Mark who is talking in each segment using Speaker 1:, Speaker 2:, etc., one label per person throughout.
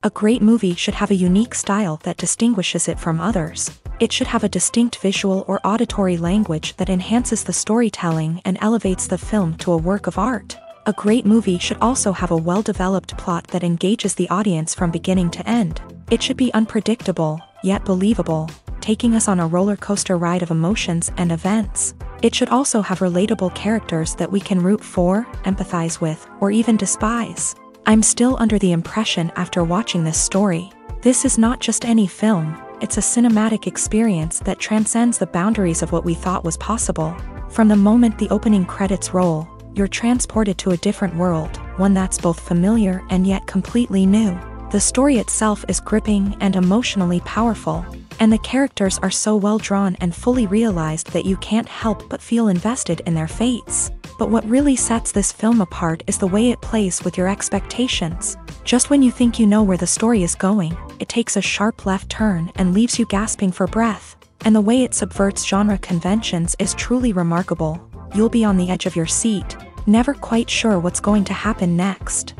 Speaker 1: A great movie should have a unique style that distinguishes it from others. It should have a distinct visual or auditory language that enhances the storytelling and elevates the film to a work of art. A great movie should also have a well-developed plot that engages the audience from beginning to end. It should be unpredictable, yet believable, taking us on a roller coaster ride of emotions and events. It should also have relatable characters that we can root for, empathize with, or even despise. I'm still under the impression after watching this story. This is not just any film, it's a cinematic experience that transcends the boundaries of what we thought was possible. From the moment the opening credits roll, you're transported to a different world, one that's both familiar and yet completely new. The story itself is gripping and emotionally powerful, and the characters are so well drawn and fully realized that you can't help but feel invested in their fates. But what really sets this film apart is the way it plays with your expectations. Just when you think you know where the story is going, it takes a sharp left turn and leaves you gasping for breath. And the way it subverts genre conventions is truly remarkable. You'll be on the edge of your seat, never quite sure what's going to happen next.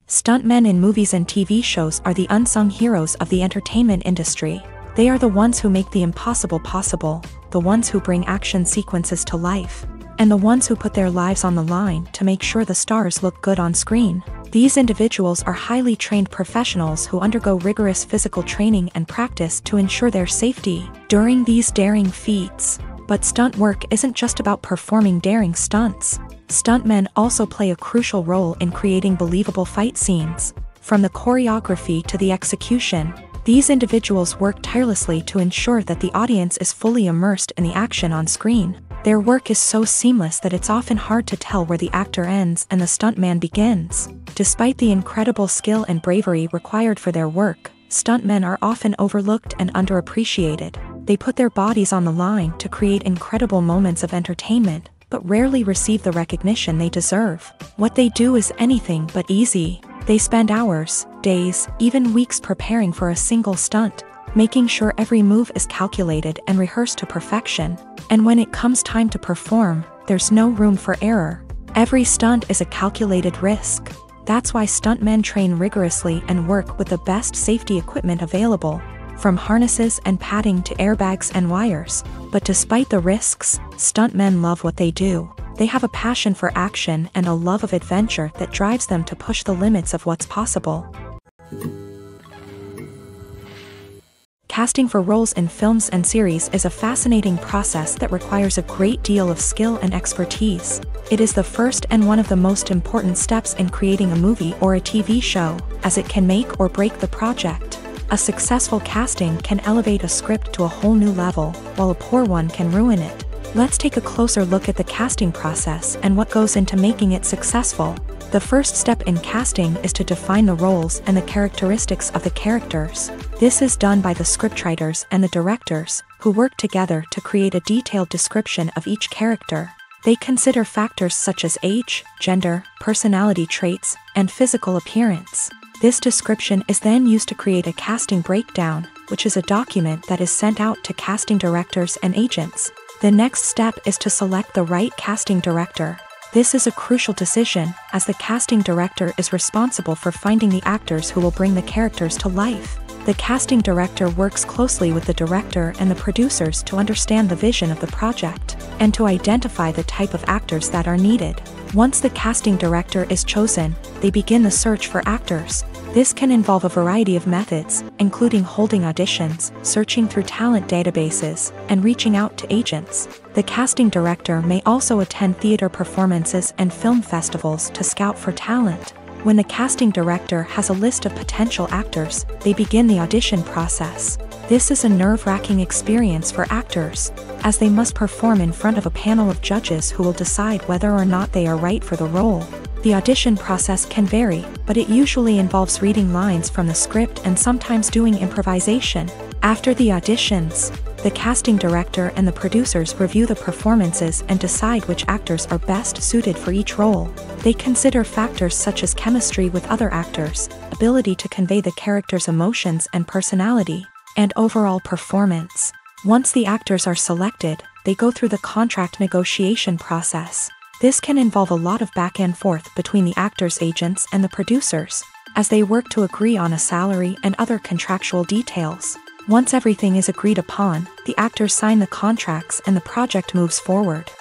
Speaker 1: Stuntmen in movies and TV shows are the unsung heroes of the entertainment industry. They are the ones who make the impossible possible, the ones who bring action sequences to life, and the ones who put their lives on the line to make sure the stars look good on screen. These individuals are highly trained professionals who undergo rigorous physical training and practice to ensure their safety during these daring feats. But stunt work isn't just about performing daring stunts. Stuntmen also play a crucial role in creating believable fight scenes. From the choreography to the execution, these individuals work tirelessly to ensure that the audience is fully immersed in the action on screen. Their work is so seamless that it's often hard to tell where the actor ends and the stuntman begins. Despite the incredible skill and bravery required for their work, stuntmen are often overlooked and underappreciated. They put their bodies on the line to create incredible moments of entertainment, but rarely receive the recognition they deserve. What they do is anything but easy. They spend hours, days, even weeks preparing for a single stunt, making sure every move is calculated and rehearsed to perfection. And when it comes time to perform, there's no room for error. Every stunt is a calculated risk. That's why stuntmen train rigorously and work with the best safety equipment available, from harnesses and padding to airbags and wires. But despite the risks, stuntmen love what they do. They have a passion for action and a love of adventure that drives them to push the limits of what's possible. Casting for roles in films and series is a fascinating process that requires a great deal of skill and expertise. It is the first and one of the most important steps in creating a movie or a TV show, as it can make or break the project. A successful casting can elevate a script to a whole new level, while a poor one can ruin it. Let's take a closer look at the casting process and what goes into making it successful. The first step in casting is to define the roles and the characteristics of the characters. This is done by the scriptwriters and the directors, who work together to create a detailed description of each character. They consider factors such as age, gender, personality traits, and physical appearance. This description is then used to create a casting breakdown, which is a document that is sent out to casting directors and agents. The next step is to select the right casting director. This is a crucial decision, as the casting director is responsible for finding the actors who will bring the characters to life. The casting director works closely with the director and the producers to understand the vision of the project. and to identify the type of actors that are needed. Once the casting director is chosen, they begin the search for actors. This can involve a variety of methods, including holding auditions, searching through talent databases, and reaching out to agents. The casting director may also attend theater performances and film festivals to scout for talent. When the casting director has a list of potential actors, they begin the audition process. This is a nerve-wracking experience for actors, as they must perform in front of a panel of judges who will decide whether or not they are right for the role. The audition process can vary, but it usually involves reading lines from the script and sometimes doing improvisation. After the auditions, the casting director and the producers review the performances and decide which actors are best suited for each role. They consider factors such as chemistry with other actors, ability to convey the character's emotions and personality, and overall performance. Once the actors are selected, they go through the contract negotiation process. This can involve a lot of back and forth between the actors' agents and the producers, as they work to agree on a salary and other contractual details. Once everything is agreed upon, the actors sign the contracts and the project moves forward.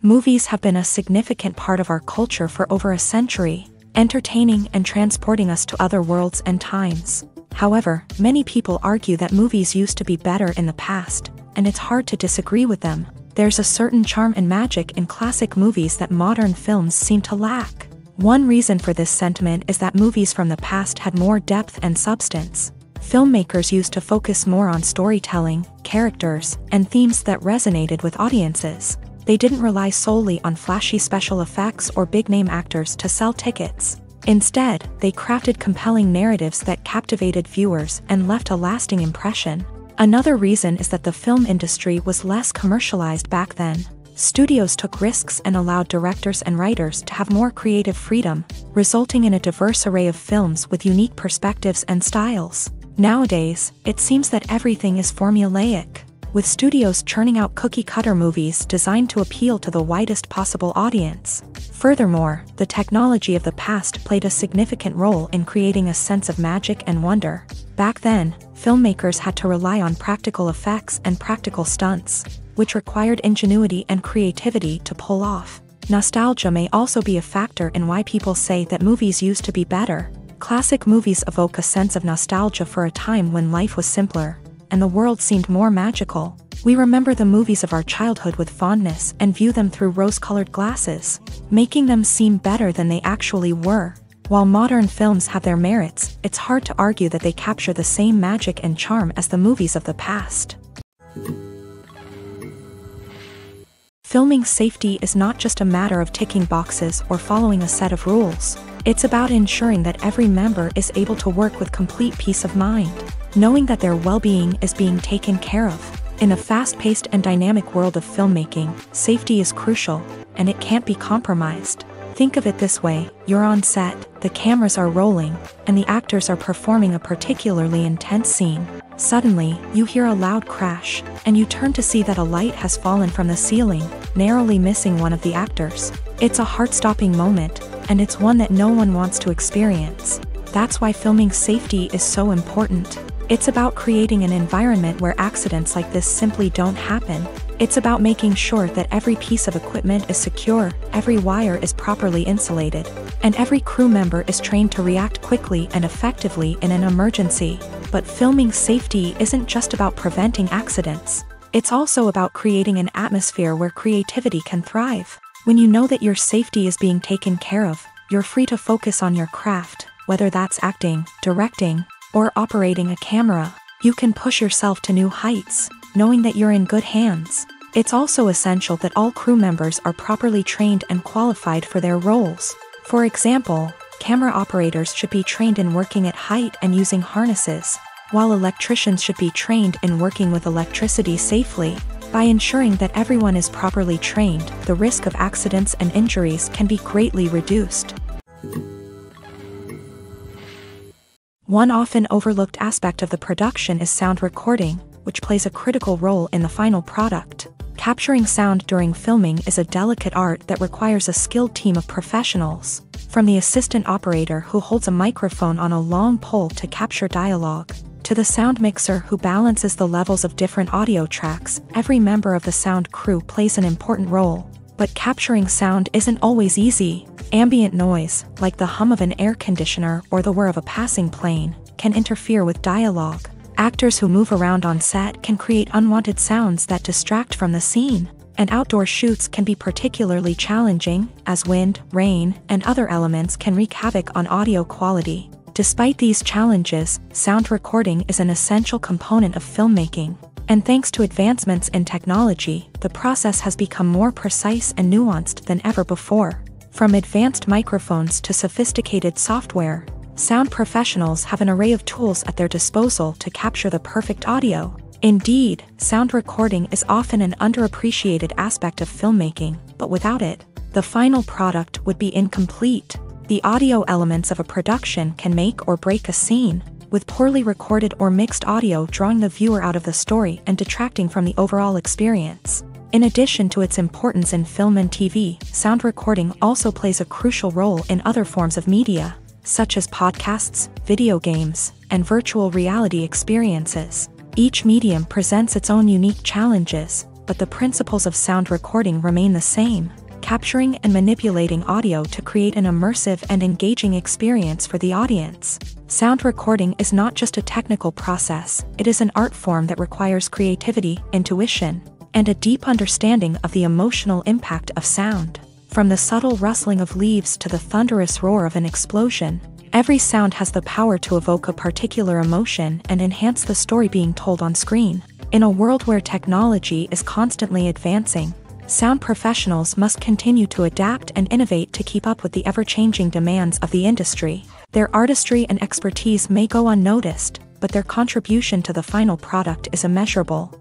Speaker 1: Movies have been a significant part of our culture for over a century, entertaining and transporting us to other worlds and times. However, many people argue that movies used to be better in the past, and it's hard to disagree with them. There's a certain charm and magic in classic movies that modern films seem to lack. One reason for this sentiment is that movies from the past had more depth and substance. Filmmakers used to focus more on storytelling, characters, and themes that resonated with audiences. They didn't rely solely on flashy special effects or big-name actors to sell tickets. Instead, they crafted compelling narratives that captivated viewers and left a lasting impression. Another reason is that the film industry was less commercialized back then. Studios took risks and allowed directors and writers to have more creative freedom, resulting in a diverse array of films with unique perspectives and styles. Nowadays, it seems that everything is formulaic, with studios churning out cookie-cutter movies designed to appeal to the widest possible audience. Furthermore, the technology of the past played a significant role in creating a sense of magic and wonder. Back then, filmmakers had to rely on practical effects and practical stunts, which required ingenuity and creativity to pull off. Nostalgia may also be a factor in why people say that movies used to be better. Classic movies evoke a sense of nostalgia for a time when life was simpler, and the world seemed more magical. We remember the movies of our childhood with fondness and view them through rose-colored glasses, making them seem better than they actually were. While modern films have their merits, it's hard to argue that they capture the same magic and charm as the movies of the past. Filming safety is not just a matter of ticking boxes or following a set of rules. It's about ensuring that every member is able to work with complete peace of mind, knowing that their well-being is being taken care of. In a fast-paced and dynamic world of filmmaking, safety is crucial, and it can't be compromised. Think of it this way: you're on set, the cameras are rolling, and the actors are performing a particularly intense scene. Suddenly, you hear a loud crash, and you turn to see that a light has fallen from the ceiling, narrowly missing one of the actors. It's a heart-stopping moment, and it's one that no one wants to experience. That's why filming safety is so important. It's about creating an environment where accidents like this simply don't happen. It's about making sure that every piece of equipment is secure, every wire is properly insulated, and every crew member is trained to react quickly and effectively in an emergency. But filming safety isn't just about preventing accidents. It's also about creating an atmosphere where creativity can thrive. When you know that your safety is being taken care of, you're free to focus on your craft, whether that's acting, directing, or operating a camera. You can push yourself to new heights, knowing that you're in good hands. It's also essential that all crew members are properly trained and qualified for their roles. For example, camera operators should be trained in working at height and using harnesses, while electricians should be trained in working with electricity safely. By ensuring that everyone is properly trained, the risk of accidents and injuries can be greatly reduced. One often overlooked aspect of the production is sound recording, which plays a critical role in the final product. Capturing sound during filming is a delicate art that requires a skilled team of professionals. From the assistant operator who holds a microphone on a long pole to capture dialogue, To the sound mixer who balances the levels of different audio tracks, every member of the sound crew plays an important role. But capturing sound isn't always easy. Ambient noise, like the hum of an air conditioner or the whir of a passing plane, can interfere with dialogue. Actors who move around on set can create unwanted sounds that distract from the scene. And outdoor shoots can be particularly challenging, as wind, rain, and other elements can wreak havoc on audio quality. Despite these challenges, sound recording is an essential component of filmmaking. And thanks to advancements in technology, the process has become more precise and nuanced than ever before. From advanced microphones to sophisticated software, sound professionals have an array of tools at their disposal to capture the perfect audio. Indeed, sound recording is often an underappreciated aspect of filmmaking, but without it, the final product would be incomplete. The audio elements of a production can make or break a scene, with poorly recorded or mixed audio drawing the viewer out of the story and detracting from the overall experience. In addition to its importance in film and TV, sound recording also plays a crucial role in other forms of media, such as podcasts, video games, and virtual reality experiences. Each medium presents its own unique challenges, but the principles of sound recording remain the same, capturing and manipulating audio to create an immersive and engaging experience for the audience. Sound recording is not just a technical process, it is an art form that requires creativity, intuition, and a deep understanding of the emotional impact of sound. From the subtle rustling of leaves to the thunderous roar of an explosion, every sound has the power to evoke a particular emotion and enhance the story being told on screen. In a world where technology is constantly advancing, sound professionals must continue to adapt and innovate to keep up with the ever-changing demands of the industry. Their artistry and expertise may go unnoticed, but their contribution to the final product is immeasurable.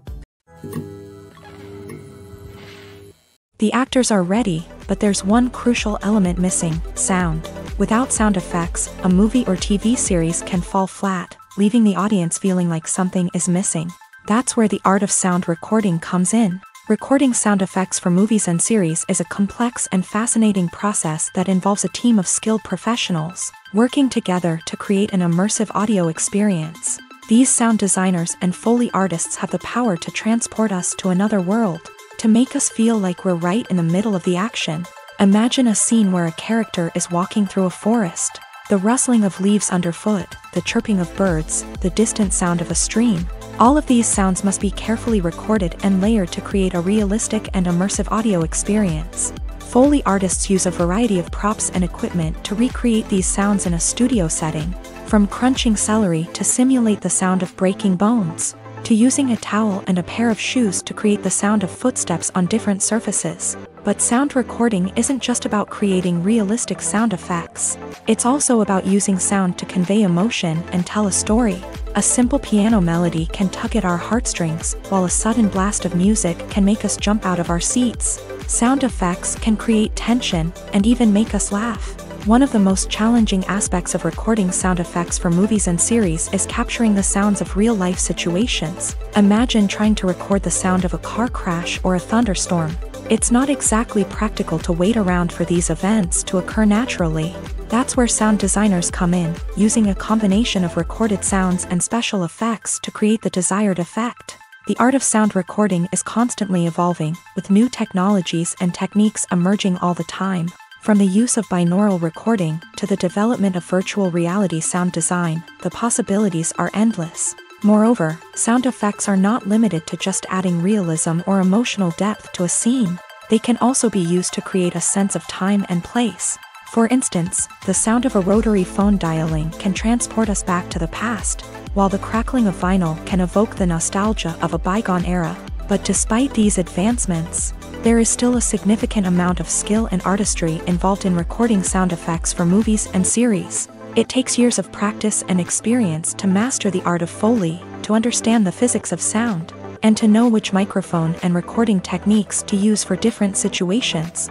Speaker 1: The actors are ready, but there's one crucial element missing: sound. Without sound effects, a movie or TV series can fall flat, leaving the audience feeling like something is missing. That's where the art of sound recording comes in. Recording sound effects for movies and series is a complex and fascinating process that involves a team of skilled professionals working together to create an immersive audio experience. These sound designers and Foley artists have the power to transport us to another world, to make us feel like we're right in the middle of the action. Imagine a scene where a character is walking through a forest. The rustling of leaves underfoot, the chirping of birds, the distant sound of a stream. All of these sounds must be carefully recorded and layered to create a realistic and immersive audio experience. Foley artists use a variety of props and equipment to recreate these sounds in a studio setting, from crunching celery to simulate the sound of breaking bones, to using a towel and a pair of shoes to create the sound of footsteps on different surfaces. But sound recording isn't just about creating realistic sound effects. It's also about using sound to convey emotion and tell a story. A simple piano melody can tug at our heartstrings, while a sudden blast of music can make us jump out of our seats. Sound effects can create tension and even make us laugh. One of the most challenging aspects of recording sound effects for movies and series is capturing the sounds of real-life situations. Imagine trying to record the sound of a car crash or a thunderstorm. It's not exactly practical to wait around for these events to occur naturally. That's where sound designers come in, using a combination of recorded sounds and special effects to create the desired effect. The art of sound recording is constantly evolving, with new technologies and techniques emerging all the time. From the use of binaural recording to the development of virtual reality sound design, the possibilities are endless. Moreover, sound effects are not limited to just adding realism or emotional depth to a scene. They can also be used to create a sense of time and place. For instance, the sound of a rotary phone dialing can transport us back to the past, while the crackling of vinyl can evoke the nostalgia of a bygone era. But despite these advancements, there is still a significant amount of skill and artistry involved in recording sound effects for movies and series. It takes years of practice and experience to master the art of Foley, to understand the physics of sound, and to know which microphone and recording techniques to use for different situations.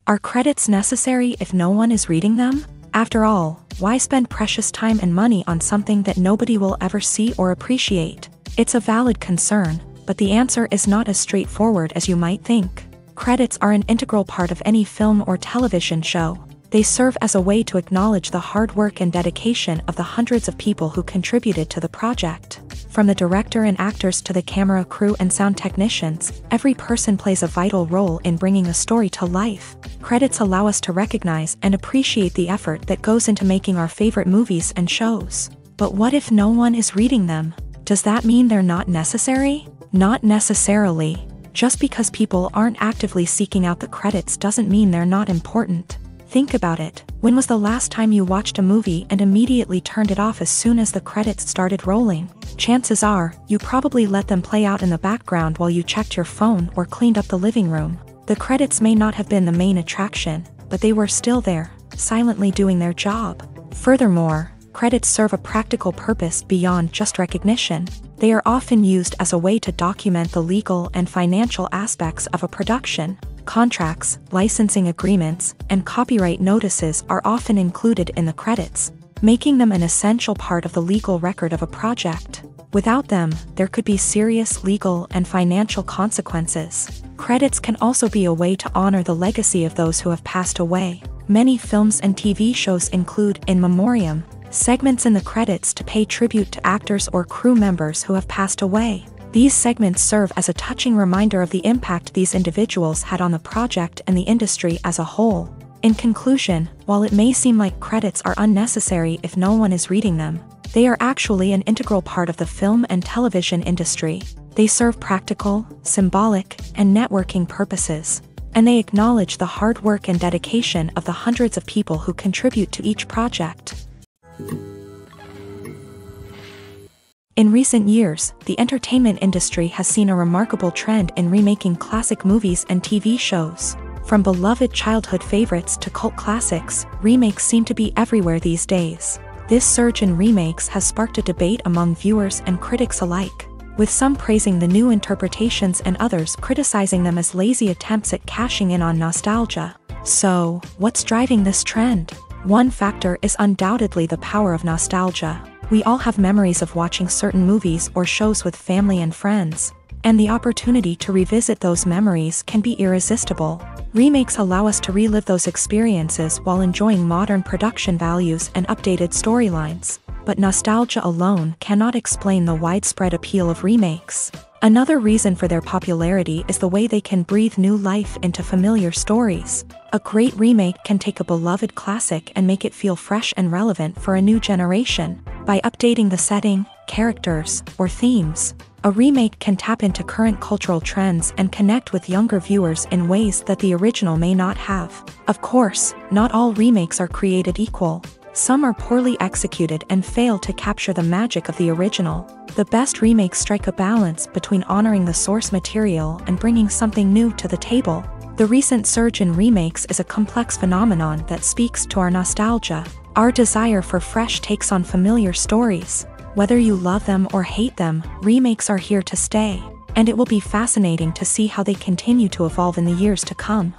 Speaker 1: Are credits necessary if no one is reading them? After all, why spend precious time and money on something that nobody will ever see or appreciate? It's a valid concern, but the answer is not as straightforward as you might think. Credits are an integral part of any film or television show. They serve as a way to acknowledge the hard work and dedication of the hundreds of people who contributed to the project. From the director and actors to the camera crew and sound technicians, every person plays a vital role in bringing a story to life. Credits allow us to recognize and appreciate the effort that goes into making our favorite movies and shows. But what if no one is reading them? Does that mean they're not necessary? Not necessarily. Just because people aren't actively seeking out the credits doesn't mean they're not important. Think about it. When was the last time you watched a movie and immediately turned it off as soon as the credits started rolling? Chances are, you probably let them play out in the background while you checked your phone or cleaned up the living room. The credits may not have been the main attraction, but they were still there, silently doing their job. Furthermore, credits serve a practical purpose beyond just recognition. They are often used as a way to document the legal and financial aspects of a production. Contracts, licensing agreements, and copyright notices are often included in the credits, making them an essential part of the legal record of a project. Without them, there could be serious legal and financial consequences. Credits can also be a way to honor the legacy of those who have passed away. Many films and TV shows include in memoriam segments in the credits to pay tribute to actors or crew members who have passed away. These segments serve as a touching reminder of the impact these individuals had on the project and the industry as a whole. In conclusion, while it may seem like credits are unnecessary if no one is reading them, they are actually an integral part of the film and television industry. They serve practical, symbolic, and networking purposes, and they acknowledge the hard work and dedication of the hundreds of people who contribute to each project. In recent years, the entertainment industry has seen a remarkable trend in remaking classic movies and TV shows. From beloved childhood favorites to cult classics, remakes seem to be everywhere these days. This surge in remakes has sparked a debate among viewers and critics alike, with some praising the new interpretations and others criticizing them as lazy attempts at cashing in on nostalgia. So, what's driving this trend? One factor is undoubtedly the power of nostalgia. We all have memories of watching certain movies or shows with family and friends, and the opportunity to revisit those memories can be irresistible. Remakes allow us to relive those experiences while enjoying modern production values and updated storylines. But nostalgia alone cannot explain the widespread appeal of remakes. Another reason for their popularity is the way they can breathe new life into familiar stories. A great remake can take a beloved classic and make it feel fresh and relevant for a new generation. By updating the setting, characters, or themes, a remake can tap into current cultural trends and connect with younger viewers in ways that the original may not have. Of course, not all remakes are created equal. Some are poorly executed and fail to capture the magic of the original. The best remakes strike a balance between honoring the source material and bringing something new to the table. The recent surge in remakes is a complex phenomenon that speaks to our nostalgia, our desire for fresh takes on familiar stories. Whether you love them or hate them, remakes are here to stay, and it will be fascinating to see how they continue to evolve in the years to come.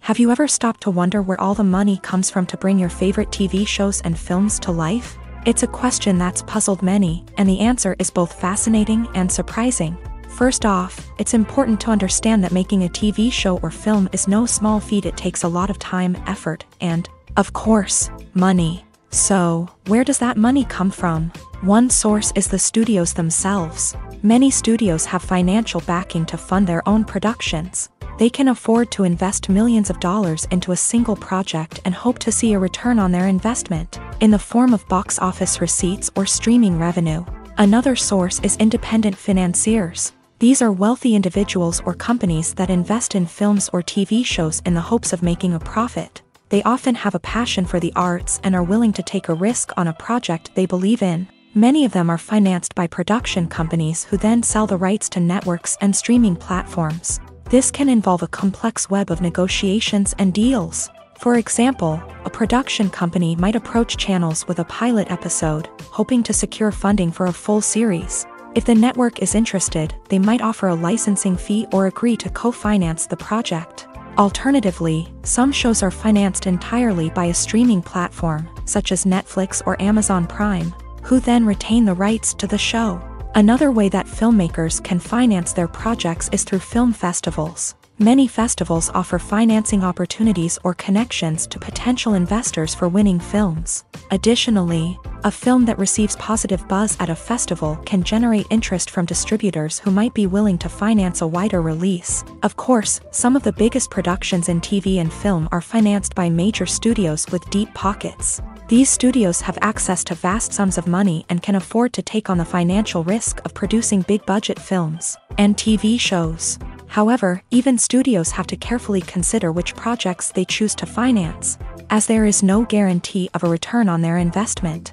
Speaker 1: Have you ever stopped to wonder where all the money comes from to bring your favorite TV shows and films to life? It's a question that's puzzled many, and the answer is both fascinating and surprising. First off, it's important to understand that making a TV show or film is no small feat. It takes a lot of time, effort, and, of course, money. So, where does that money come from? One source is the studios themselves. Many studios have financial backing to fund their own productions. They can afford to invest millions of dollars into a single project and hope to see a return on their investment, in the form of box office receipts or streaming revenue. Another source is independent financiers. These are wealthy individuals or companies that invest in films or TV shows in the hopes of making a profit. They often have a passion for the arts and are willing to take a risk on a project they believe in. Many of them are financed by production companies who then sell the rights to networks and streaming platforms. This can involve a complex web of negotiations and deals. For example, a production company might approach channels with a pilot episode, hoping to secure funding for a full series. If the network is interested, they might offer a licensing fee or agree to co-finance the project. Alternatively, some shows are financed entirely by a streaming platform, such as Netflix or Amazon Prime, who then retain the rights to the show. Another way that filmmakers can finance their projects is through film festivals. Many festivals offer financing opportunities or connections to potential investors for winning films. Additionally, a film that receives positive buzz at a festival can generate interest from distributors who might be willing to finance a wider release. Of course, some of the biggest productions in TV and film are financed by major studios with deep pockets. These studios have access to vast sums of money and can afford to take on the financial risk of producing big-budget films and TV shows. However, even studios have to carefully consider which projects they choose to finance, as there is no guarantee of a return on their investment.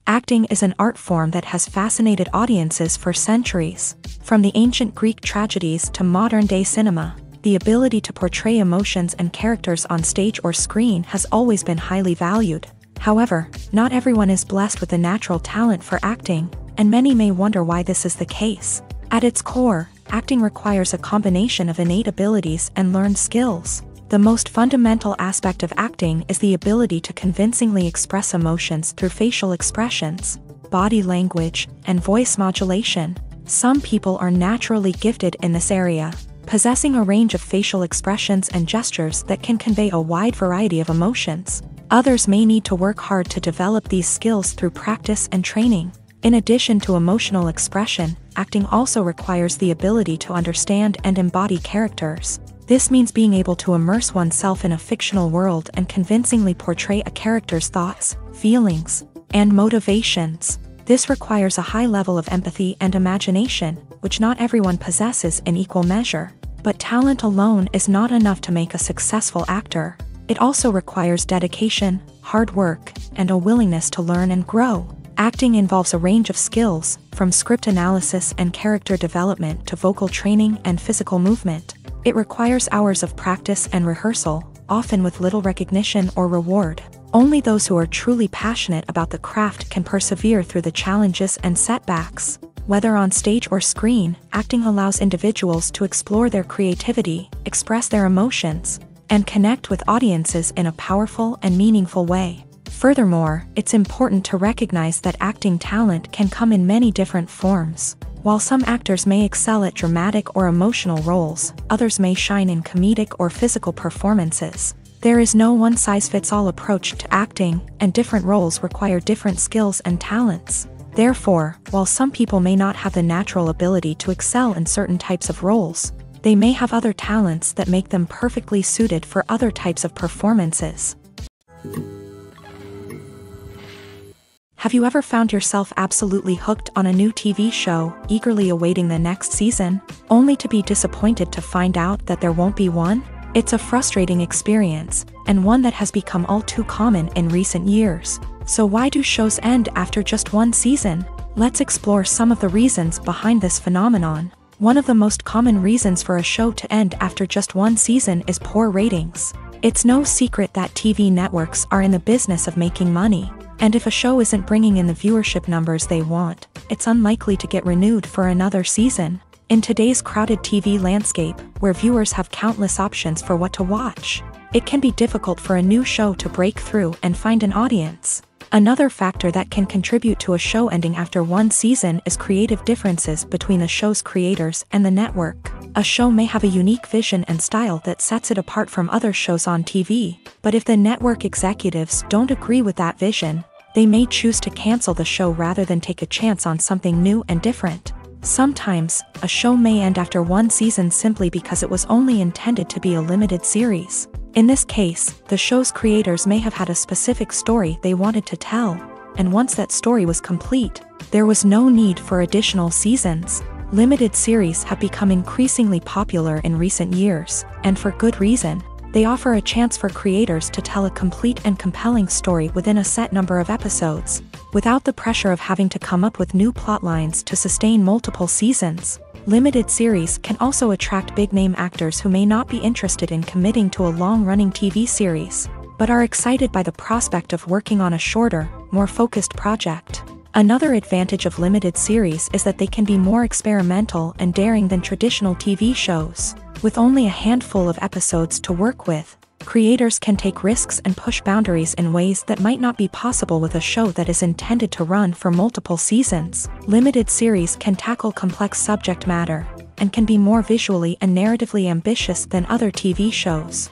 Speaker 1: Acting is an art form that has fascinated audiences for centuries. From the ancient Greek tragedies to modern-day cinema, the ability to portray emotions and characters on stage or screen has always been highly valued. However, not everyone is blessed with a natural talent for acting, and many may wonder why this is the case. At its core, acting requires a combination of innate abilities and learned skills. The most fundamental aspect of acting is the ability to convincingly express emotions through facial expressions, body language, and voice modulation. Some people are naturally gifted in this area, possessing a range of facial expressions and gestures that can convey a wide variety of emotions. Others may need to work hard to develop these skills through practice and training. In addition to emotional expression, acting also requires the ability to understand and embody characters. This means being able to immerse oneself in a fictional world and convincingly portray a character's thoughts, feelings, and motivations. This requires a high level of empathy and imagination, which not everyone possesses in equal measure. But talent alone is not enough to make a successful actor. It also requires dedication, hard work, and a willingness to learn and grow. Acting involves a range of skills, from script analysis and character development to vocal training and physical movement. It requires hours of practice and rehearsal, often with little recognition or reward. Only those who are truly passionate about the craft can persevere through the challenges and setbacks. Whether on stage or screen, acting allows individuals to explore their creativity, express their emotions, and connect with audiences in a powerful and meaningful way. Furthermore, it's important to recognize that acting talent can come in many different forms. While some actors may excel at dramatic or emotional roles, others may shine in comedic or physical performances. There is no one-size-fits-all approach to acting, and different roles require different skills and talents. Therefore, while some people may not have the natural ability to excel in certain types of roles, they may have other talents that make them perfectly suited for other types of performances. Have you ever found yourself absolutely hooked on a new TV show, eagerly awaiting the next season, only to be disappointed to find out that there won't be one? It's a frustrating experience, and one that has become all too common in recent years. So why do shows end after just one season? Let's explore some of the reasons behind this phenomenon. One of the most common reasons for a show to end after just one season is poor ratings. It's no secret that TV networks are in the business of making money. And if a show isn't bringing in the viewership numbers they want, it's unlikely to get renewed for another season. In today's crowded TV landscape, where viewers have countless options for what to watch, it can be difficult for a new show to break through and find an audience. Another factor that can contribute to a show ending after one season is creative differences between the show's creators and the network. A show may have a unique vision and style that sets it apart from other shows on TV, but if the network executives don't agree with that vision, they may choose to cancel the show rather than take a chance on something new and different. Sometimes, a show may end after one season simply because it was only intended to be a limited series. In this case, the show's creators may have had a specific story they wanted to tell, and once that story was complete, there was no need for additional seasons. Limited series have become increasingly popular in recent years, and for good reason. They offer a chance for creators to tell a complete and compelling story within a set number of episodes, without the pressure of having to come up with new plotlines to sustain multiple seasons. Limited series can also attract big-name actors who may not be interested in committing to a long-running TV series, but are excited by the prospect of working on a shorter, more focused project. Another advantage of limited series is that they can be more experimental and daring than traditional TV shows. With only a handful of episodes to work with, Creators can take risks and push boundaries in ways that might not be possible with a show that is intended to run for multiple seasons. Limited series can tackle complex subject matter and can be more visually and narratively ambitious than other TV shows.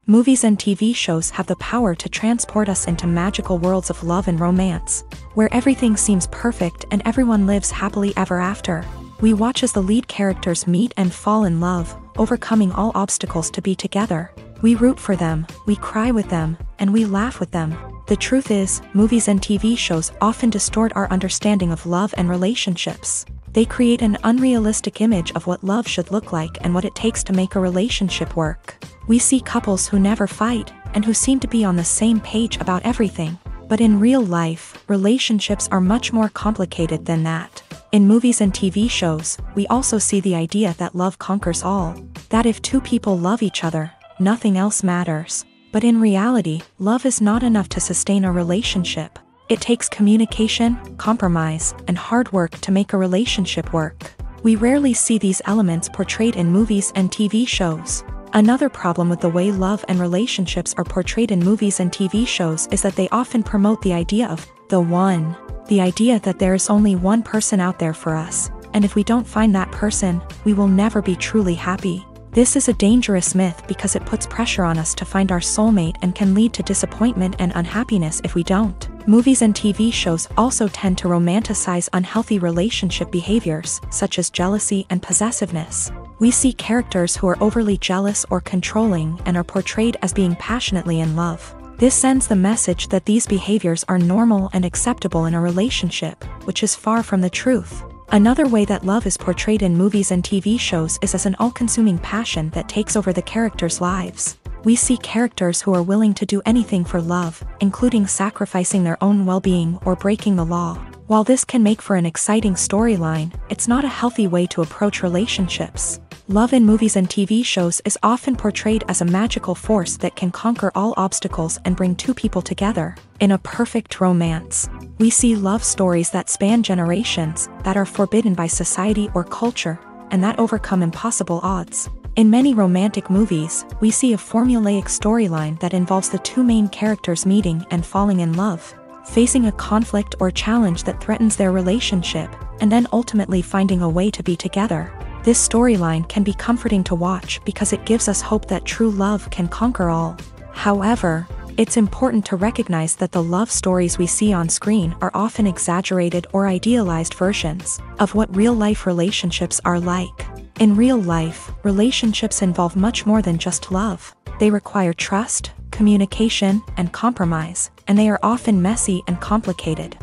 Speaker 1: Movies and TV shows have the power to transport us into magical worlds of love and romance, where everything seems perfect and everyone lives happily ever after. We watch as the lead characters meet and fall in love, overcoming all obstacles to be together. We root for them, we cry with them, and we laugh with them. The truth is, movies and TV shows often distort our understanding of love and relationships. They create an unrealistic image of what love should look like and what it takes to make a relationship work. We see couples who never fight, and who seem to be on the same page about everything. But in real life, relationships are much more complicated than that. In movies and TV shows, we also see the idea that love conquers all. That if two people love each other, nothing else matters. But in reality, love is not enough to sustain a relationship. It takes communication, compromise, and hard work to make a relationship work. We rarely see these elements portrayed in movies and TV shows. Another problem with the way love and relationships are portrayed in movies and TV shows is that they often promote the idea of the one. The idea that there is only one person out there for us, and if we don't find that person, we will never be truly happy. This is a dangerous myth because it puts pressure on us to find our soulmate and can lead to disappointment and unhappiness if we don't. Movies and TV shows also tend to romanticize unhealthy relationship behaviors, such as jealousy and possessiveness. We see characters who are overly jealous or controlling and are portrayed as being passionately in love. This sends the message that these behaviors are normal and acceptable in a relationship, which is far from the truth. Another way that love is portrayed in movies and TV shows is as an all-consuming passion that takes over the characters' lives. We see characters who are willing to do anything for love, including sacrificing their own well-being or breaking the law. While this can make for an exciting storyline, it's not a healthy way to approach relationships. Love in movies and TV shows is often portrayed as a magical force that can conquer all obstacles and bring two people together in a perfect romance. We see love stories that span generations, that are forbidden by society or culture, and that overcome impossible odds. In many romantic movies, we see a formulaic storyline that involves the two main characters meeting and falling in love, facing a conflict or challenge that threatens their relationship, and then ultimately finding a way to be together. This storyline can be comforting to watch because it gives us hope that true love can conquer all. However, it's important to recognize that the love stories we see on screen are often exaggerated or idealized versions of what real-life relationships are like. In real life, relationships involve much more than just love. They require trust, communication, and compromise, and they are often messy and complicated.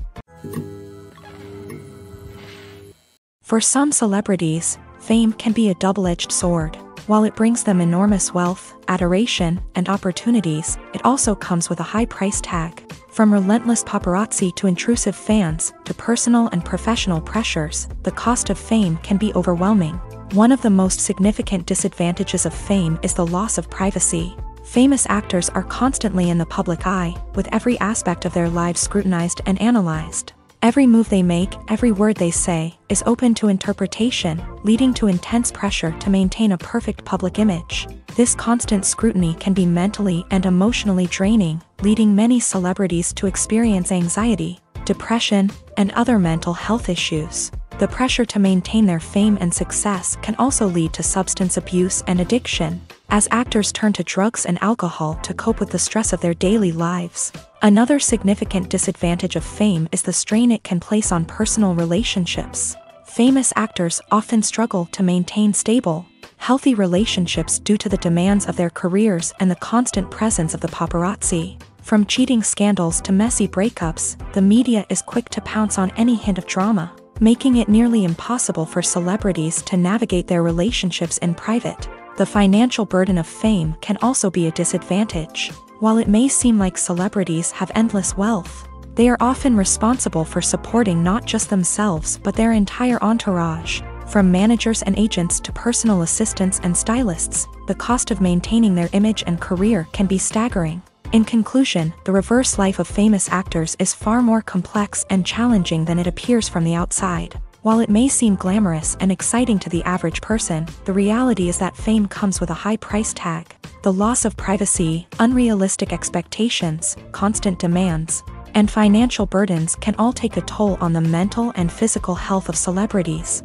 Speaker 1: For some celebrities, fame can be a double-edged sword. While it brings them enormous wealth, adoration, and opportunities, it also comes with a high price tag. From relentless paparazzi to intrusive fans, to personal and professional pressures, the cost of fame can be overwhelming. One of the most significant disadvantages of fame is the loss of privacy. Famous actors are constantly in the public eye, with every aspect of their lives scrutinized and analyzed. Every move they make, every word they say, is open to interpretation, leading to intense pressure to maintain a perfect public image. This constant scrutiny can be mentally and emotionally draining, leading many celebrities to experience anxiety, depression, and other mental health issues. The pressure to maintain their fame and success can also lead to substance abuse and addiction, as actors turn to drugs and alcohol to cope with the stress of their daily lives. Another significant disadvantage of fame is the strain it can place on personal relationships. Famous actors often struggle to maintain stable, healthy relationships due to the demands of their careers and the constant presence of the paparazzi. From cheating scandals to messy breakups, the media is quick to pounce on any hint of drama, making it nearly impossible for celebrities to navigate their relationships in private. The financial burden of fame can also be a disadvantage. While it may seem like celebrities have endless wealth, they are often responsible for supporting not just themselves but their entire entourage. From managers and agents to personal assistants and stylists, the cost of maintaining their image and career can be staggering. In conclusion, the reverse life of famous actors is far more complex and challenging than it appears from the outside. While it may seem glamorous and exciting to the average person, the reality is that fame comes with a high price tag. The loss of privacy, unrealistic expectations, constant demands, and financial burdens can all take a toll on the mental and physical health of celebrities.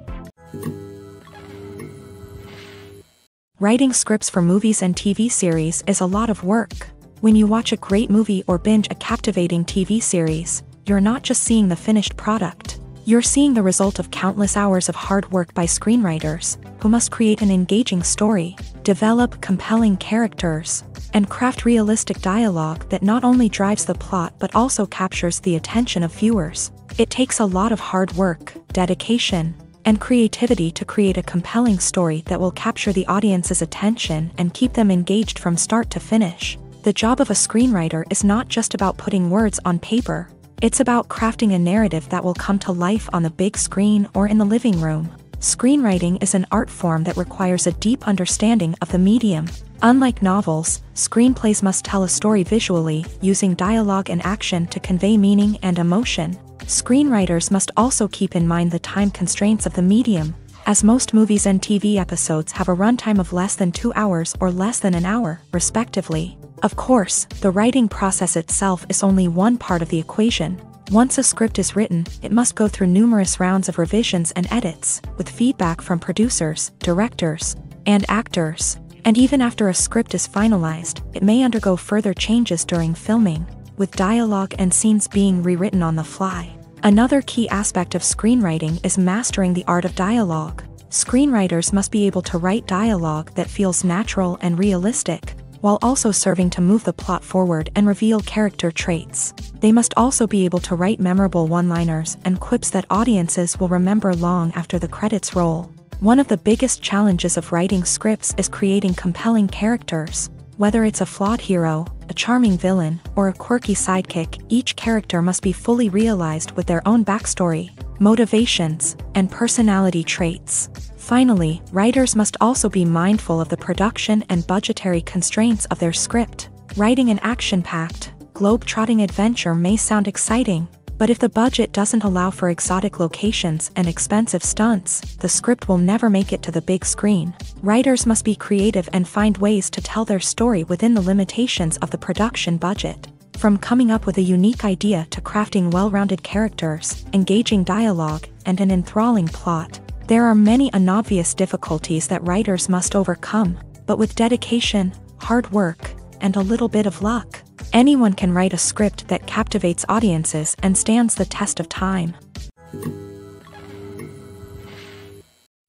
Speaker 1: Writing scripts for movies and TV series is a lot of work. When you watch a great movie or binge a captivating TV series, you're not just seeing the finished product. You're seeing the result of countless hours of hard work by screenwriters, who must create an engaging story, develop compelling characters, and craft realistic dialogue that not only drives the plot but also captures the attention of viewers. It takes a lot of hard work, dedication, and creativity to create a compelling story that will capture the audience's attention and keep them engaged from start to finish. The job of a screenwriter is not just about putting words on paper. It's about crafting a narrative that will come to life on the big screen or in the living room. Screenwriting is an art form that requires a deep understanding of the medium. Unlike novels, screenplays must tell a story visually, using dialogue and action to convey meaning and emotion. Screenwriters must also keep in mind the time constraints of the medium, as most movies and TV episodes have a runtime of less than 2 hours or less than an hour, respectively. Of course, the writing process itself is only one part of the equation. Once a script is written, it must go through numerous rounds of revisions and edits, with feedback from producers, directors, and actors. And even after a script is finalized, it may undergo further changes during filming, with dialogue and scenes being rewritten on the fly. Another key aspect of screenwriting is mastering the art of dialogue. Screenwriters must be able to write dialogue that feels natural and realistic, while also serving to move the plot forward and reveal character traits. They must also be able to write memorable one-liners and quips that audiences will remember long after the credits roll. One of the biggest challenges of writing scripts is creating compelling characters. Whether it's a flawed hero, a charming villain, or a quirky sidekick, each character must be fully realized with their own backstory, motivations, and personality traits. Finally, writers must also be mindful of the production and budgetary constraints of their script. Writing an action-packed, globe-trotting adventure may sound exciting, but if the budget doesn't allow for exotic locations and expensive stunts, the script will never make it to the big screen. Writers must be creative and find ways to tell their story within the limitations of the production budget. From coming up with a unique idea to crafting well-rounded characters, engaging dialogue, and an enthralling plot, there are many unobvious difficulties that writers must overcome, but with dedication, hard work, and a little bit of luck, anyone can write a script that captivates audiences and stands the test of time.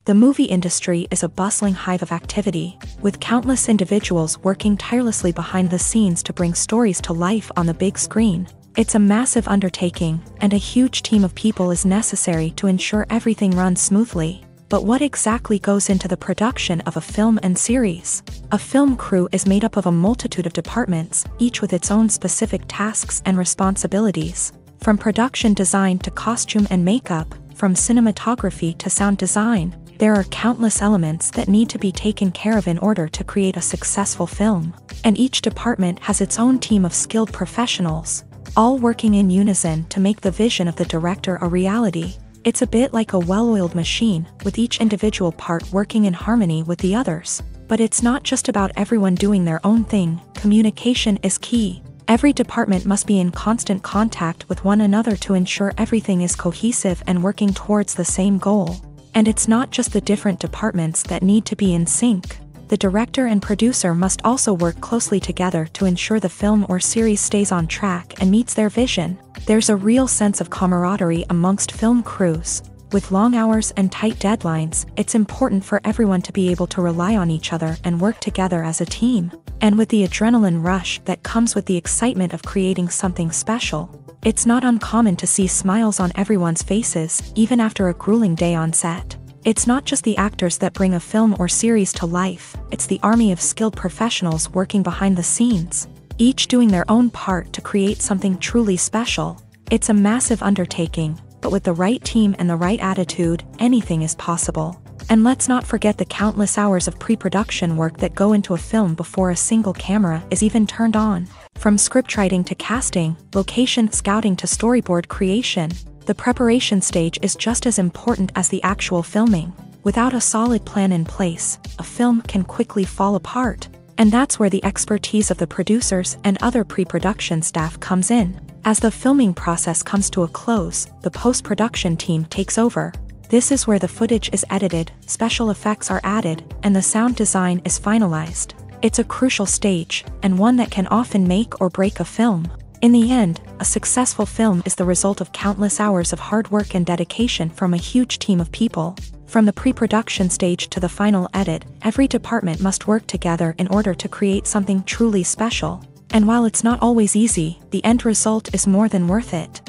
Speaker 1: The movie industry is a bustling hive of activity, with countless individuals working tirelessly behind the scenes to bring stories to life on the big screen. It's a massive undertaking, and a huge team of people is necessary to ensure everything runs smoothly. But what exactly goes into the production of a film and series? A film crew is made up of a multitude of departments, each with its own specific tasks and responsibilities. From production design to costume and makeup, from cinematography to sound design, there are countless elements that need to be taken care of in order to create a successful film. And each department has its own team of skilled professionals, all working in unison to make the vision of the director a reality. It's a bit like a well-oiled machine, with each individual part working in harmony with the others. But it's not just about everyone doing their own thing. Communication is key. Every department must be in constant contact with one another to ensure everything is cohesive and working towards the same goal. And it's not just the different departments that need to be in sync. The director and producer must also work closely together to ensure the film or series stays on track and meets their vision. There's a real sense of camaraderie amongst film crews. With long hours and tight deadlines, it's important for everyone to be able to rely on each other and work together as a team. And with the adrenaline rush that comes with the excitement of creating something special, it's not uncommon to see smiles on everyone's faces, even after a grueling day on set. It's not just the actors that bring a film or series to life, it's the army of skilled professionals working behind the scenes, each doing their own part to create something truly special. It's a massive undertaking, but with the right team and the right attitude, anything is possible. And let's not forget the countless hours of pre-production work that go into a film before a single camera is even turned on. From scriptwriting to casting, location scouting to storyboard creation, the preparation stage is just as important as the actual filming. Without a solid plan in place, a film can quickly fall apart. And that's where the expertise of the producers and other pre-production staff comes in. As the filming process comes to a close, the post-production team takes over. This is where the footage is edited, special effects are added, and the sound design is finalized. It's a crucial stage, and one that can often make or break a film. In the end, a successful film is the result of countless hours of hard work and dedication from a huge team of people. From the pre-production stage to the final edit, every department must work together in order to create something truly special. And while it's not always easy, the end result is more than worth it.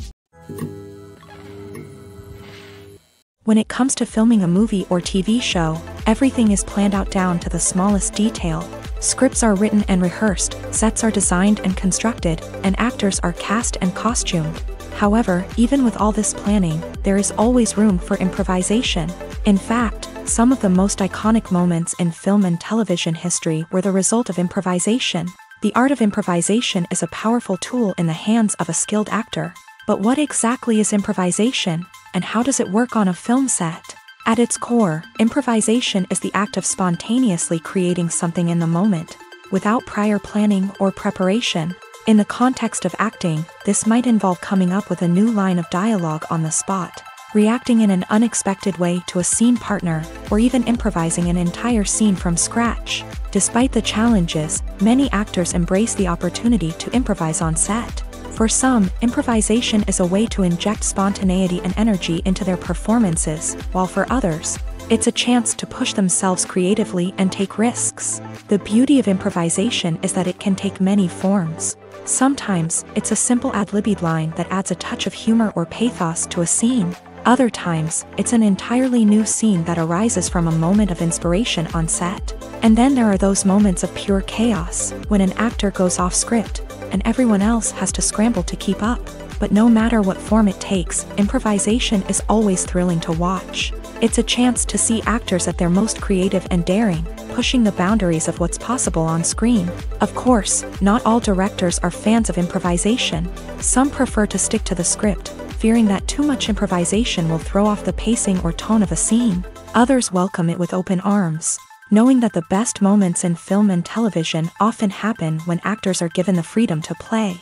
Speaker 1: When it comes to filming a movie or TV show, everything is planned out down to the smallest detail. Scripts are written and rehearsed, sets are designed and constructed, and actors are cast and costumed. However, even with all this planning, there is always room for improvisation. In fact, some of the most iconic moments in film and television history were the result of improvisation. The art of improvisation is a powerful tool in the hands of a skilled actor. But what exactly is improvisation, and how does it work on a film set? At its core, improvisation is the act of spontaneously creating something in the moment, without prior planning or preparation. In the context of acting, this might involve coming up with a new line of dialogue on the spot, reacting in an unexpected way to a scene partner, or even improvising an entire scene from scratch. Despite the challenges, many actors embrace the opportunity to improvise on set. For some, improvisation is a way to inject spontaneity and energy into their performances, while for others, it's a chance to push themselves creatively and take risks. The beauty of improvisation is that it can take many forms. Sometimes, it's a simple ad-libbed line that adds a touch of humor or pathos to a scene. Other times, it's an entirely new scene that arises from a moment of inspiration on set. And then there are those moments of pure chaos, when an actor goes off script, and everyone else has to scramble to keep up. But no matter what form it takes, improvisation is always thrilling to watch. It's a chance to see actors at their most creative and daring, pushing the boundaries of what's possible on screen. Of course, not all directors are fans of improvisation. Some prefer to stick to the script, fearing that too much improvisation will throw off the pacing or tone of a scene. Others welcome it with open arms, knowing that the best moments in film and television often happen when actors are given the freedom to play.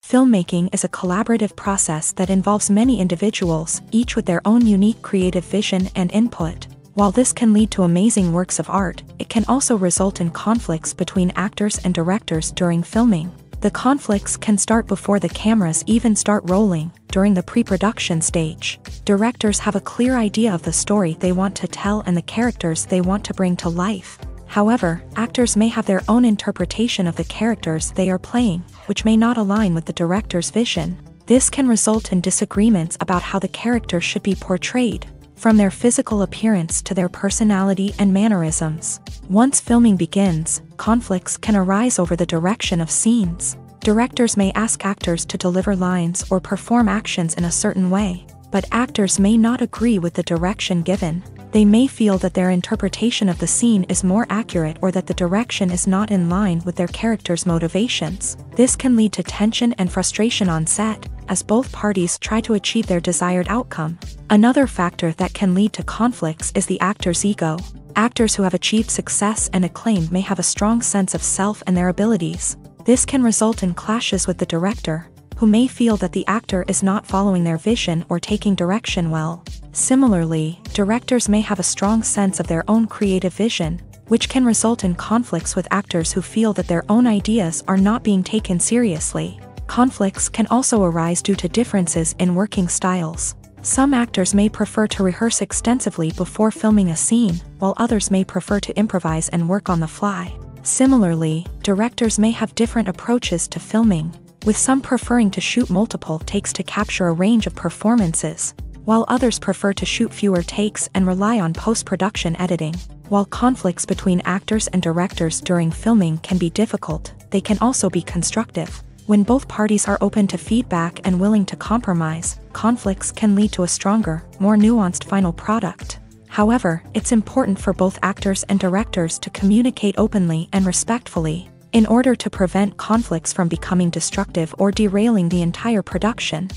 Speaker 1: Filmmaking is a collaborative process that involves many individuals, each with their own unique creative vision and input. While this can lead to amazing works of art, it can also result in conflicts between actors and directors during filming. The conflicts can start before the cameras even start rolling, during the pre-production stage. Directors have a clear idea of the story they want to tell and the characters they want to bring to life. However, actors may have their own interpretation of the characters they are playing, which may not align with the director's vision. This can result in disagreements about how the character should be portrayed, from their physical appearance to their personality and mannerisms. Once filming begins, conflicts can arise over the direction of scenes. Directors may ask actors to deliver lines or perform actions in a certain way, but actors may not agree with the direction given. They may feel that their interpretation of the scene is more accurate or that the direction is not in line with their character's motivations. This can lead to tension and frustration on set, as both parties try to achieve their desired outcome. Another factor that can lead to conflicts is the actor's ego. Actors who have achieved success and acclaim may have a strong sense of self and their abilities. This can result in clashes with the director, who may feel that the actor is not following their vision or taking direction well. Similarly, directors may have a strong sense of their own creative vision, which can result in conflicts with actors who feel that their own ideas are not being taken seriously. Conflicts can also arise due to differences in working styles. Some actors may prefer to rehearse extensively before filming a scene, while others may prefer to improvise and work on the fly. Similarly, directors may have different approaches to filming, with some preferring to shoot multiple takes to capture a range of performances, while others prefer to shoot fewer takes and rely on post-production editing. While conflicts between actors and directors during filming can be difficult, they can also be constructive. When both parties are open to feedback and willing to compromise, conflicts can lead to a stronger, more nuanced final product. However, it's important for both actors and directors to communicate openly and respectfully. in order to prevent conflicts from becoming destructive or derailing the entire production.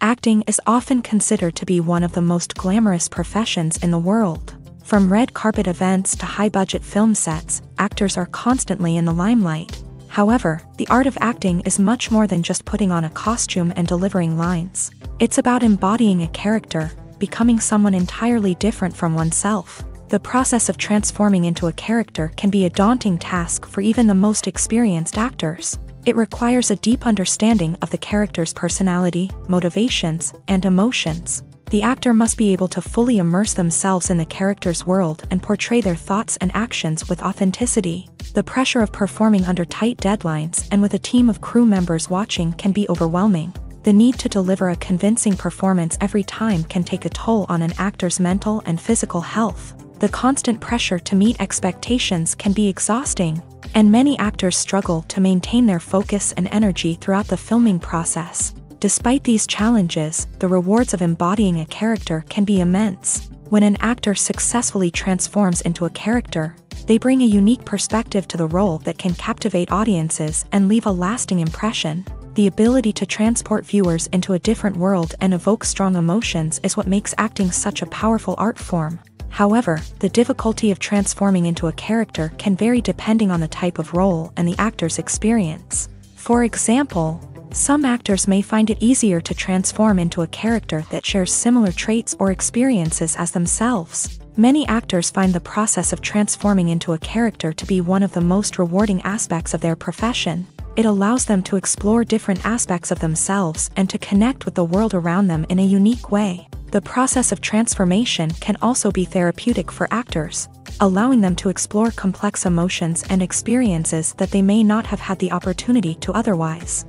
Speaker 1: Acting is often considered to be one of the most glamorous professions in the world. From red carpet events to high-budget film sets, actors are constantly in the limelight. However, the art of acting is much more than just putting on a costume and delivering lines. It's about embodying a character, becoming someone entirely different from oneself. The process of transforming into a character can be a daunting task for even the most experienced actors. It requires a deep understanding of the character's personality, motivations, and emotions. The actor must be able to fully immerse themselves in the character's world and portray their thoughts and actions with authenticity. The pressure of performing under tight deadlines and with a team of crew members watching can be overwhelming. The need to deliver a convincing performance every time can take a toll on an actor's mental and physical health. The constant pressure to meet expectations can be exhausting, and many actors struggle to maintain their focus and energy throughout the filming process. Despite these challenges, the rewards of embodying a character can be immense. When an actor successfully transforms into a character, they bring a unique perspective to the role that can captivate audiences and leave a lasting impression. The ability to transport viewers into a different world and evoke strong emotions is what makes acting such a powerful art form. However, the difficulty of transforming into a character can vary depending on the type of role and the actor's experience. For example, some actors may find it easier to transform into a character that shares similar traits or experiences as themselves. Many actors find the process of transforming into a character to be one of the most rewarding aspects of their profession. It allows them to explore different aspects of themselves and to connect with the world around them in a unique way. The process of transformation can also be therapeutic for actors, allowing them to explore complex emotions and experiences that they may not have had the opportunity to otherwise.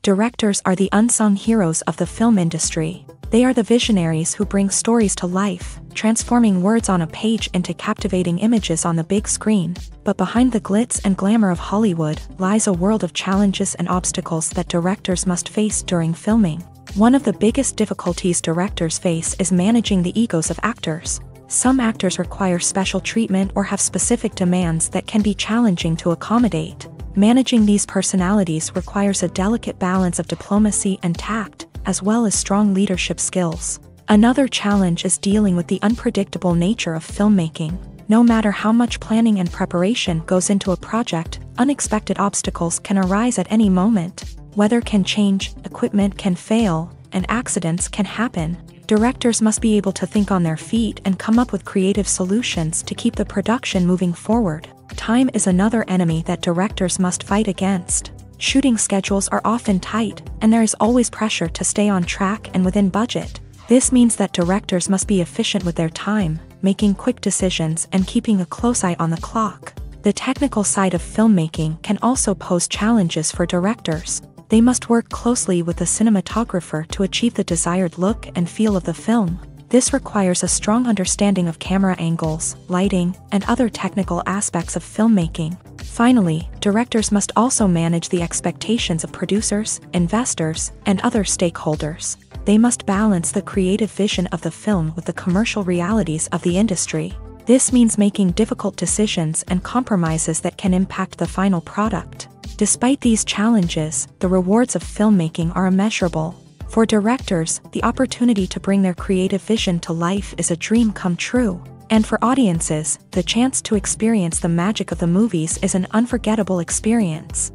Speaker 1: Directors are the unsung heroes of the film industry. They are the visionaries who bring stories to life, transforming words on a page into captivating images on the big screen. But behind the glitz and glamour of Hollywood lies a world of challenges and obstacles that directors must face during filming. One of the biggest difficulties directors face is managing the egos of actors. Some actors require special treatment or have specific demands that can be challenging to accommodate. Managing these personalities requires a delicate balance of diplomacy and tact, as well as strong leadership skills. Another challenge is dealing with the unpredictable nature of filmmaking. No matter how much planning and preparation goes into a project, unexpected obstacles can arise at any moment. Weather can change, equipment can fail, and accidents can happen. Directors must be able to think on their feet and come up with creative solutions to keep the production moving forward. Time is another enemy that directors must fight against. Shooting schedules are often tight, and there is always pressure to stay on track and within budget. This means that directors must be efficient with their time, making quick decisions and keeping a close eye on the clock. The technical side of filmmaking can also pose challenges for directors. They must work closely with the cinematographer to achieve the desired look and feel of the film. This requires a strong understanding of camera angles, lighting, and other technical aspects of filmmaking. Finally, directors must also manage the expectations of producers, investors, and other stakeholders. They must balance the creative vision of the film with the commercial realities of the industry. This means making difficult decisions and compromises that can impact the final product. Despite these challenges, the rewards of filmmaking are immeasurable. For directors, the opportunity to bring their creative vision to life is a dream come true. And for audiences, the chance to experience the magic of the movies is an unforgettable experience.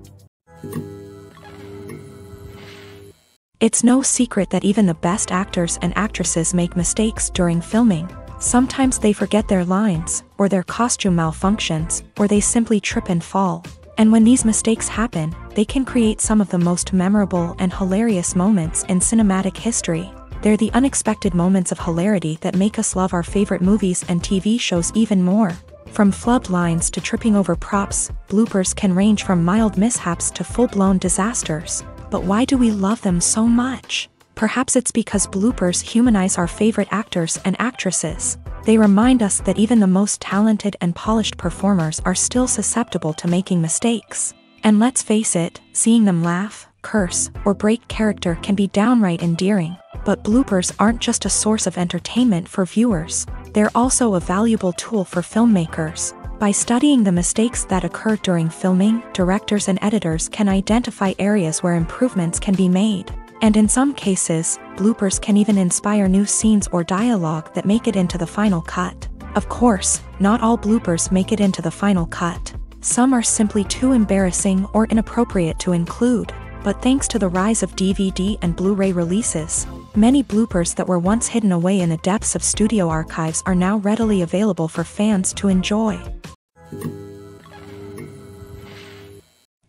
Speaker 1: It's no secret that even the best actors and actresses make mistakes during filming. Sometimes they forget their lines, or their costume malfunctions, or they simply trip and fall. And when these mistakes happen, they can create some of the most memorable and hilarious moments in cinematic history. They're the unexpected moments of hilarity that make us love our favorite movies and TV shows even more. From flubbed lines to tripping over props, bloopers can range from mild mishaps to full-blown disasters. But why do we love them so much? Perhaps it's because bloopers humanize our favorite actors and actresses. They remind us that even the most talented and polished performers are still susceptible to making mistakes. And let's face it, seeing them laugh, curse, or break character can be downright endearing. But bloopers aren't just a source of entertainment for viewers. They're also a valuable tool for filmmakers. By studying the mistakes that occur during filming, directors and editors can identify areas where improvements can be made. And in some cases, bloopers can even inspire new scenes or dialogue that make it into the final cut. Of course, not all bloopers make it into the final cut. Some are simply too embarrassing or inappropriate to include. But thanks to the rise of DVD and Blu-ray releases, many bloopers that were once hidden away in the depths of studio archives are now readily available for fans to enjoy.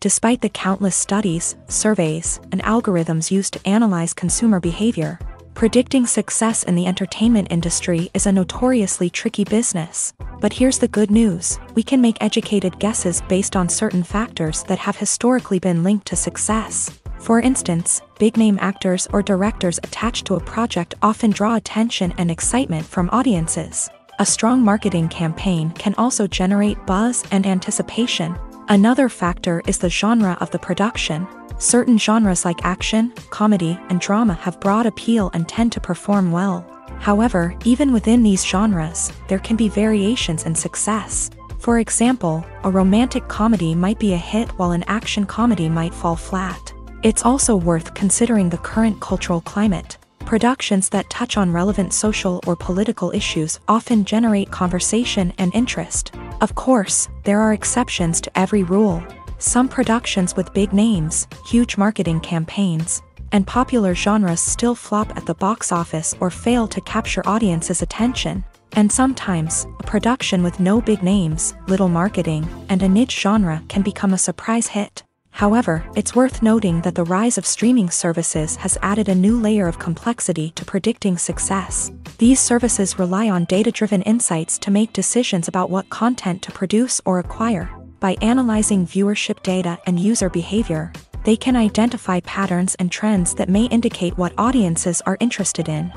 Speaker 1: Despite the countless studies, surveys, and algorithms used to analyze consumer behavior, predicting success in the entertainment industry is a notoriously tricky business. But here's the good news: we can make educated guesses based on certain factors that have historically been linked to success. For instance, big-name actors or directors attached to a project often draw attention and excitement from audiences. A strong marketing campaign can also generate buzz and anticipation. Another factor is the genre of the production. Certain genres like action, comedy, and drama have broad appeal and tend to perform well. However, even within these genres, there can be variations in success. For example, a romantic comedy might be a hit while an action comedy might fall flat. It's also worth considering the current cultural climate. Productions that touch on relevant social or political issues often generate conversation and interest. Of course, there are exceptions to every rule. Some productions with big names, huge marketing campaigns, and popular genres still flop at the box office or fail to capture audiences' attention. And sometimes, a production with no big names, little marketing, and a niche genre can become a surprise hit. However, it's worth noting that the rise of streaming services has added a new layer of complexity to predicting success. These services rely on data-driven insights to make decisions about what content to produce or acquire. By analyzing viewership data and user behavior, they can identify patterns and trends that may indicate what audiences are interested in.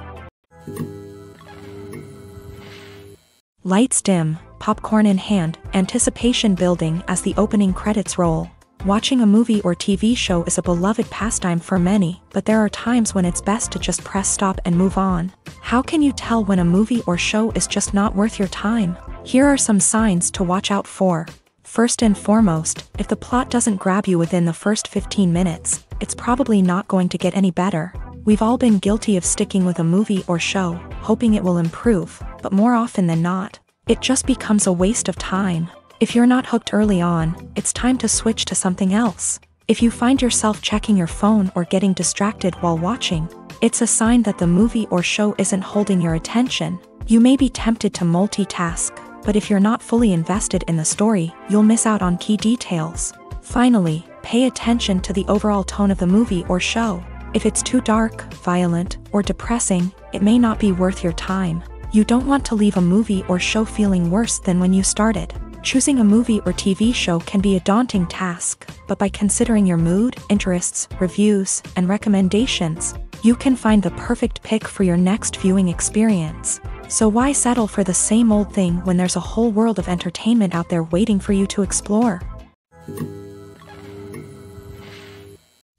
Speaker 1: Lights dim, popcorn in hand, anticipation building as the opening credits roll. Watching a movie or TV show is a beloved pastime for many, but there are times when it's best to just press stop and move on. How can you tell when a movie or show is just not worth your time? Here are some signs to watch out for. First and foremost, if the plot doesn't grab you within the first 15 minutes, it's probably not going to get any better. We've all been guilty of sticking with a movie or show, hoping it will improve, but more often than not, it just becomes a waste of time. If you're not hooked early on, it's time to switch to something else. If you find yourself checking your phone or getting distracted while watching, it's a sign that the movie or show isn't holding your attention. You may be tempted to multitask, but if you're not fully invested in the story, you'll miss out on key details. Finally, pay attention to the overall tone of the movie or show. If it's too dark, violent, or depressing, it may not be worth your time. You don't want to leave a movie or show feeling worse than when you started. Choosing a movie or TV show can be a daunting task, but by considering your mood, interests, reviews, and recommendations, you can find the perfect pick for your next viewing experience. So why settle for the same old thing when there's a whole world of entertainment out there waiting for you to explore?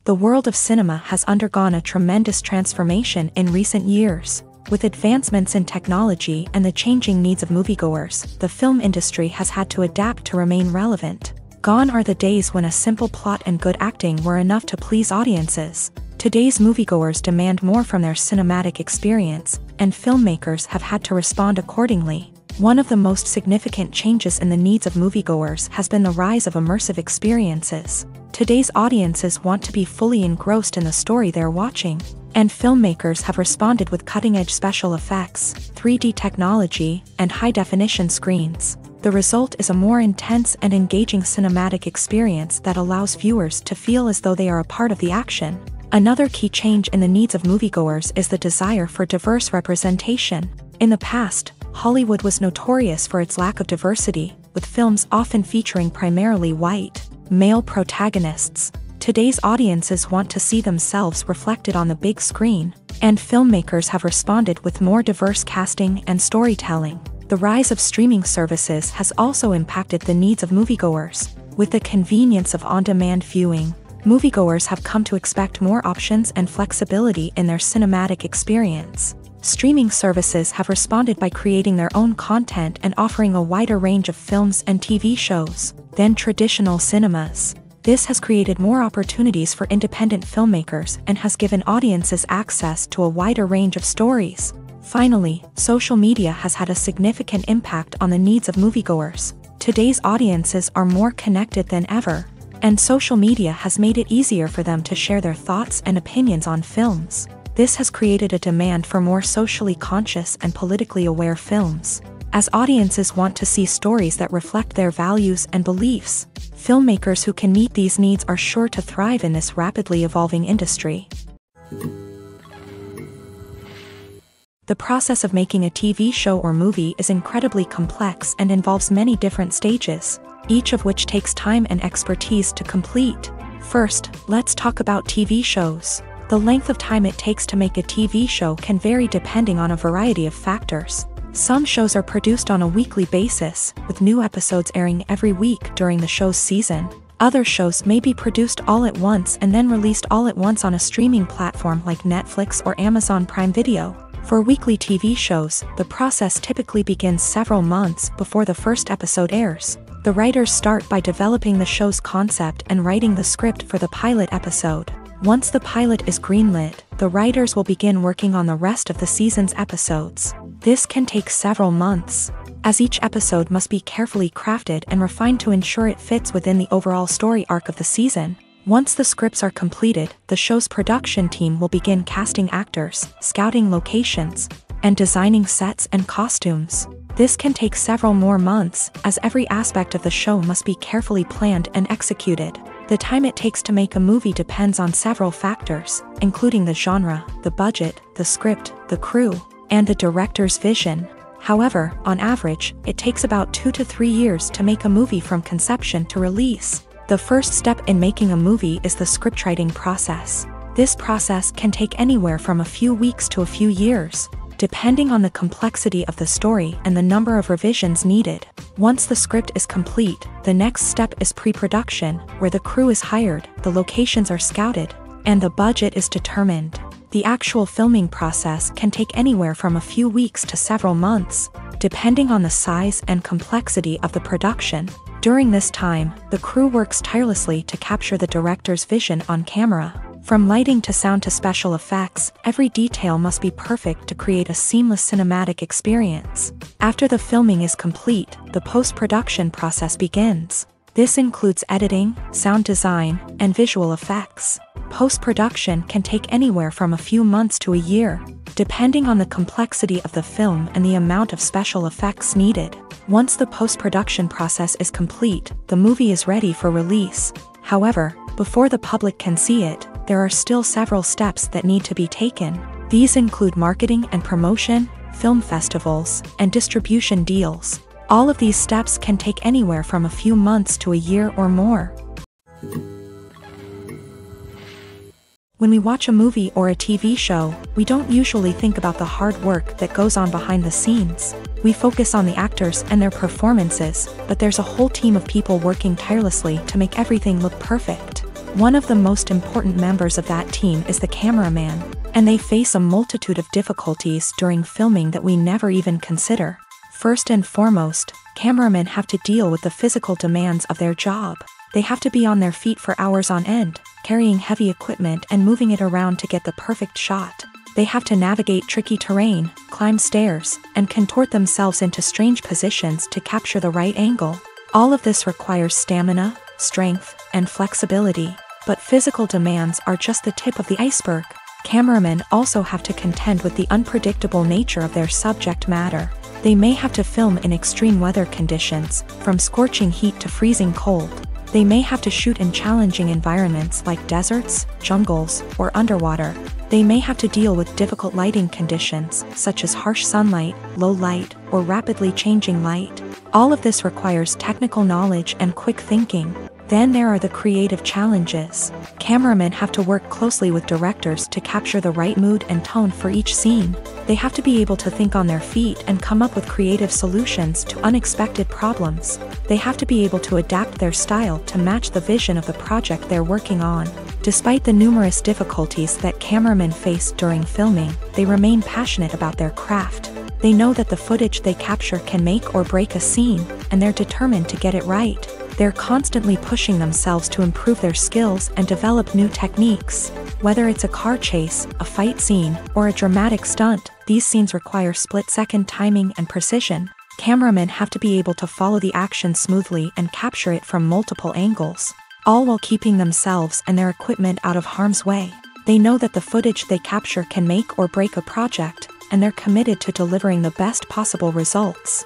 Speaker 1: The world of cinema has undergone a tremendous transformation in recent years. With advancements in technology and the changing needs of moviegoers, the film industry has had to adapt to remain relevant. Gone are the days when a simple plot and good acting were enough to please audiences. Today's moviegoers demand more from their cinematic experience, and filmmakers have had to respond accordingly. One of the most significant changes in the needs of moviegoers has been the rise of immersive experiences. Today's audiences want to be fully engrossed in the story they're watching, and filmmakers have responded with cutting-edge special effects, 3D technology, and high-definition screens. The result is a more intense and engaging cinematic experience that allows viewers to feel as though they are a part of the action. Another key change in the needs of moviegoers is the desire for diverse representation. In the past, Hollywood was notorious for its lack of diversity, with films often featuring primarily white, male protagonists. Today's audiences want to see themselves reflected on the big screen, and filmmakers have responded with more diverse casting and storytelling. The rise of streaming services has also impacted the needs of moviegoers. With the convenience of on-demand viewing, moviegoers have come to expect more options and flexibility in their cinematic experience. Streaming services have responded by creating their own content and offering a wider range of films and TV shows than traditional cinemas. This has created more opportunities for independent filmmakers and has given audiences access to a wider range of stories. Finally, social media has had a significant impact on the needs of moviegoers. Today's audiences are more connected than ever, and social media has made it easier for them to share their thoughts and opinions on films. This has created a demand for more socially conscious and politically aware films. As audiences want to see stories that reflect their values and beliefs, filmmakers who can meet these needs are sure to thrive in this rapidly evolving industry. The process of making a TV show or movie is incredibly complex and involves many different stages, each of which takes time and expertise to complete. First, let's talk about TV shows. The length of time it takes to make a TV show can vary depending on a variety of factors. Some shows are produced on a weekly basis, with new episodes airing every week during the show's season. Other shows may be produced all at once and then released all at once on a streaming platform like Netflix or Amazon Prime Video. For weekly TV shows, the process typically begins several months before the first episode airs. The writers start by developing the show's concept and writing the script for the pilot episode. Once the pilot is greenlit, the writers will begin working on the rest of the season's episodes. This can take several months, as each episode must be carefully crafted and refined to ensure it fits within the overall story arc of the season. Once the scripts are completed, the show's production team will begin casting actors, scouting locations, and designing sets and costumes. This can take several more months, as every aspect of the show must be carefully planned and executed. The time it takes to make a movie depends on several factors, including the genre, the budget, the script, the crew, and the director's vision. However, on average, it takes about 2 to 3 years to make a movie from conception to release. The first step in making a movie is the scriptwriting process. This process can take anywhere from a few weeks to a few years, depending on the complexity of the story and the number of revisions needed. Once the script is complete, the next step is pre-production, where the crew is hired, the locations are scouted, and the budget is determined. The actual filming process can take anywhere from a few weeks to several months, depending on the size and complexity of the production. During this time, the crew works tirelessly to capture the director's vision on camera. From lighting to sound to special effects, every detail must be perfect to create a seamless cinematic experience. After the filming is complete, the post-production process begins. This includes editing, sound design, and visual effects. Post-production can take anywhere from a few months to a year, depending on the complexity of the film and the amount of special effects needed. Once the post-production process is complete, the movie is ready for release. However, before the public can see it, there are still several steps that need to be taken. These include marketing and promotion, film festivals, and distribution deals. All of these steps can take anywhere from a few months to a year or more. When we watch a movie or a TV show, we don't usually think about the hard work that goes on behind the scenes. We focus on the actors and their performances, but there's a whole team of people working tirelessly to make everything look perfect. One of the most important members of that team is the cameraman, and they face a multitude of difficulties during filming that we never even consider. First and foremost, cameramen have to deal with the physical demands of their job. They have to be on their feet for hours on end, carrying heavy equipment and moving it around to get the perfect shot. They have to navigate tricky terrain, climb stairs, and contort themselves into strange positions to capture the right angle. All of this requires stamina, strength, and flexibility. But physical demands are just the tip of the iceberg. Cameramen also have to contend with the unpredictable nature of their subject matter. They may have to film in extreme weather conditions, from scorching heat to freezing cold. They may have to shoot in challenging environments like deserts, jungles, or underwater. They may have to deal with difficult lighting conditions, such as harsh sunlight, low light, or rapidly changing light. All of this requires technical knowledge and quick thinking. Then there are the creative challenges. Cameramen have to work closely with directors to capture the right mood and tone for each scene. They have to be able to think on their feet and come up with creative solutions to unexpected problems. They have to be able to adapt their style to match the vision of the project they're working on. Despite the numerous difficulties that cameramen face during filming, they remain passionate about their craft. They know that the footage they capture can make or break a scene, and they're determined to get it right. They're constantly pushing themselves to improve their skills and develop new techniques. Whether it's a car chase, a fight scene, or a dramatic stunt, these scenes require split-second timing and precision. Cameramen have to be able to follow the action smoothly and capture it from multiple angles, all while keeping themselves and their equipment out of harm's way. They know that the footage they capture can make or break a project, and they're committed to delivering the best possible results.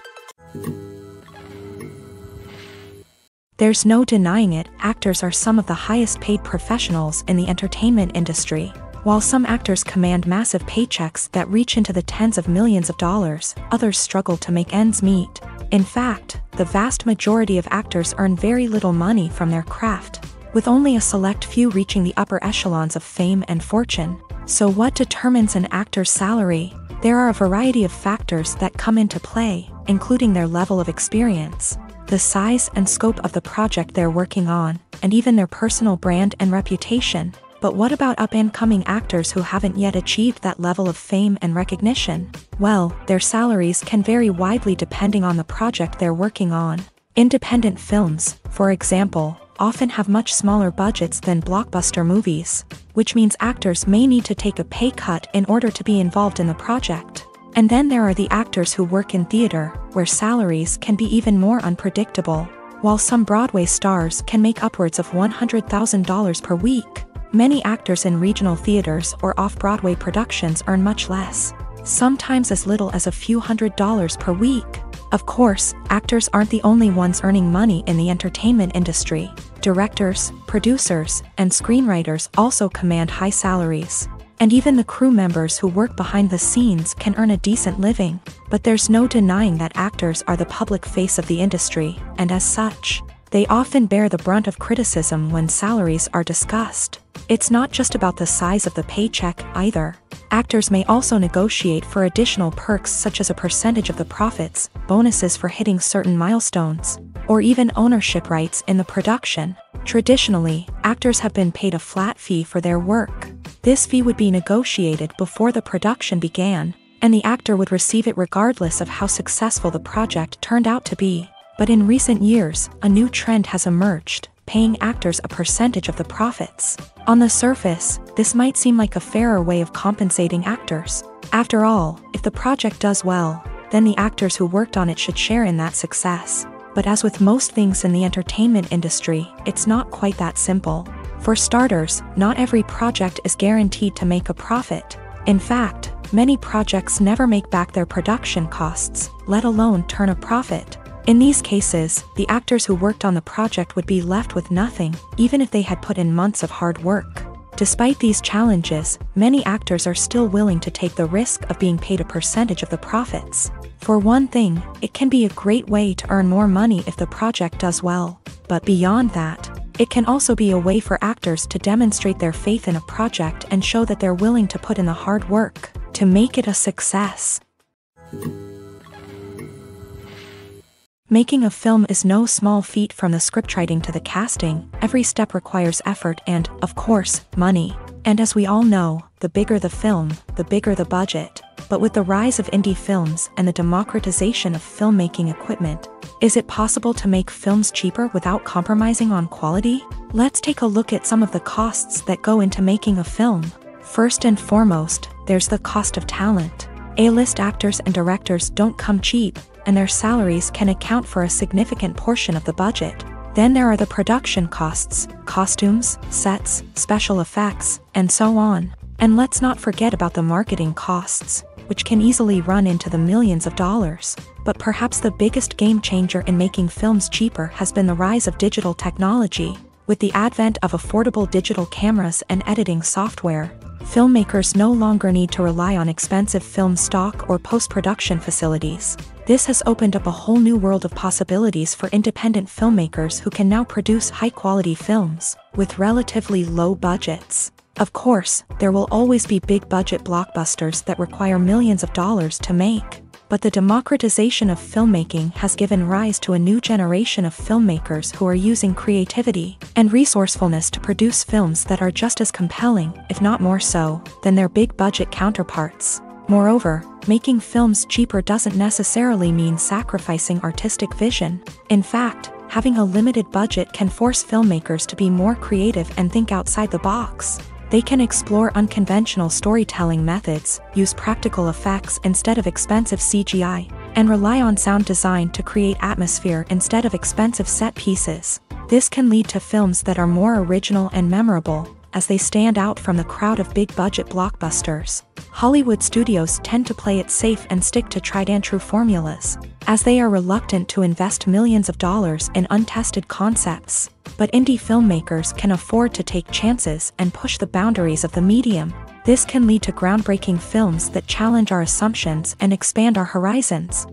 Speaker 1: There's no denying it, actors are some of the highest paid professionals in the entertainment industry. While some actors command massive paychecks that reach into the tens of millions of dollars, others struggle to make ends meet. In fact, the vast majority of actors earn very little money from their craft, with only a select few reaching the upper echelons of fame and fortune. So what determines an actor's salary? There are a variety of factors that come into play, including their level of experience, the size and scope of the project they're working on, and even their personal brand and reputation. But what about up-and-coming actors who haven't yet achieved that level of fame and recognition? Well, their salaries can vary widely depending on the project they're working on. Independent films, for example, often have much smaller budgets than blockbuster movies, which means actors may need to take a pay cut in order to be involved in the project. And then there are the actors who work in theater, where salaries can be even more unpredictable. While some Broadway stars can make upwards of $100,000 per week, many actors in regional theaters or off-Broadway productions earn much less, sometimes as little as a few $100s per week. Of course, actors aren't the only ones earning money in the entertainment industry. Directors, producers, and screenwriters also command high salaries. And even the crew members who work behind the scenes can earn a decent living. But there's no denying that actors are the public face of the industry, and as such, they often bear the brunt of criticism when salaries are discussed. It's not just about the size of the paycheck, either. Actors may also negotiate for additional perks such as a percentage of the profits, bonuses for hitting certain milestones, or even ownership rights in the production. Traditionally, actors have been paid a flat fee for their work. This fee would be negotiated before the production began, and the actor would receive it regardless of how successful the project turned out to be. But in recent years, a new trend has emerged, paying actors a percentage of the profits. On the surface, this might seem like a fairer way of compensating actors. After all, if the project does well, then the actors who worked on it should share in that success. But as with most things in the entertainment industry, it's not quite that simple. For starters, not every project is guaranteed to make a profit. In fact, many projects never make back their production costs, let alone turn a profit. In these cases, the actors who worked on the project would be left with nothing, even if they had put in months of hard work. Despite these challenges, many actors are still willing to take the risk of being paid a percentage of the profits. For one thing, it can be a great way to earn more money if the project does well. But beyond that, it can also be a way for actors to demonstrate their faith in a project and show that they're willing to put in the hard work to make it a success. Making a film is no small feat. From the scriptwriting to the casting, every step requires effort and, of course, money. And as we all know, the bigger the film, the bigger the budget. But with the rise of indie films and the democratization of filmmaking equipment, is it possible to make films cheaper without compromising on quality? Let's take a look at some of the costs that go into making a film. First and foremost, there's the cost of talent. A-list actors and directors don't come cheap, and their salaries can account for a significant portion of the budget. Then there are the production costs, costumes, sets, special effects, and so on. And let's not forget about the marketing costs, which can easily run into the millions of dollars. But perhaps the biggest game changer in making films cheaper has been the rise of digital technology. With the advent of affordable digital cameras and editing software, filmmakers no longer need to rely on expensive film stock or post-production facilities. This has opened up a whole new world of possibilities for independent filmmakers who can now produce high-quality films with relatively low budgets. Of course, there will always be big-budget blockbusters that require millions of dollars to make. but the democratization of filmmaking has given rise to a new generation of filmmakers who are using creativity and resourcefulness to produce films that are just as compelling, if not more so, than their big-budget counterparts. Moreover, making films cheaper doesn't necessarily mean sacrificing artistic vision. In fact, having a limited budget can force filmmakers to be more creative and think outside the box. They can explore unconventional storytelling methods, use practical effects instead of expensive CGI, and rely on sound design to create atmosphere instead of expensive set pieces. This can lead to films that are more original and memorable, as they stand out from the crowd of big-budget blockbusters. Hollywood studios tend to play it safe and stick to tried-and-true formulas, as they are reluctant to invest millions of dollars in untested concepts. But indie filmmakers can afford to take chances and push the boundaries of the medium. This can lead to groundbreaking films that challenge our assumptions and expand our horizons.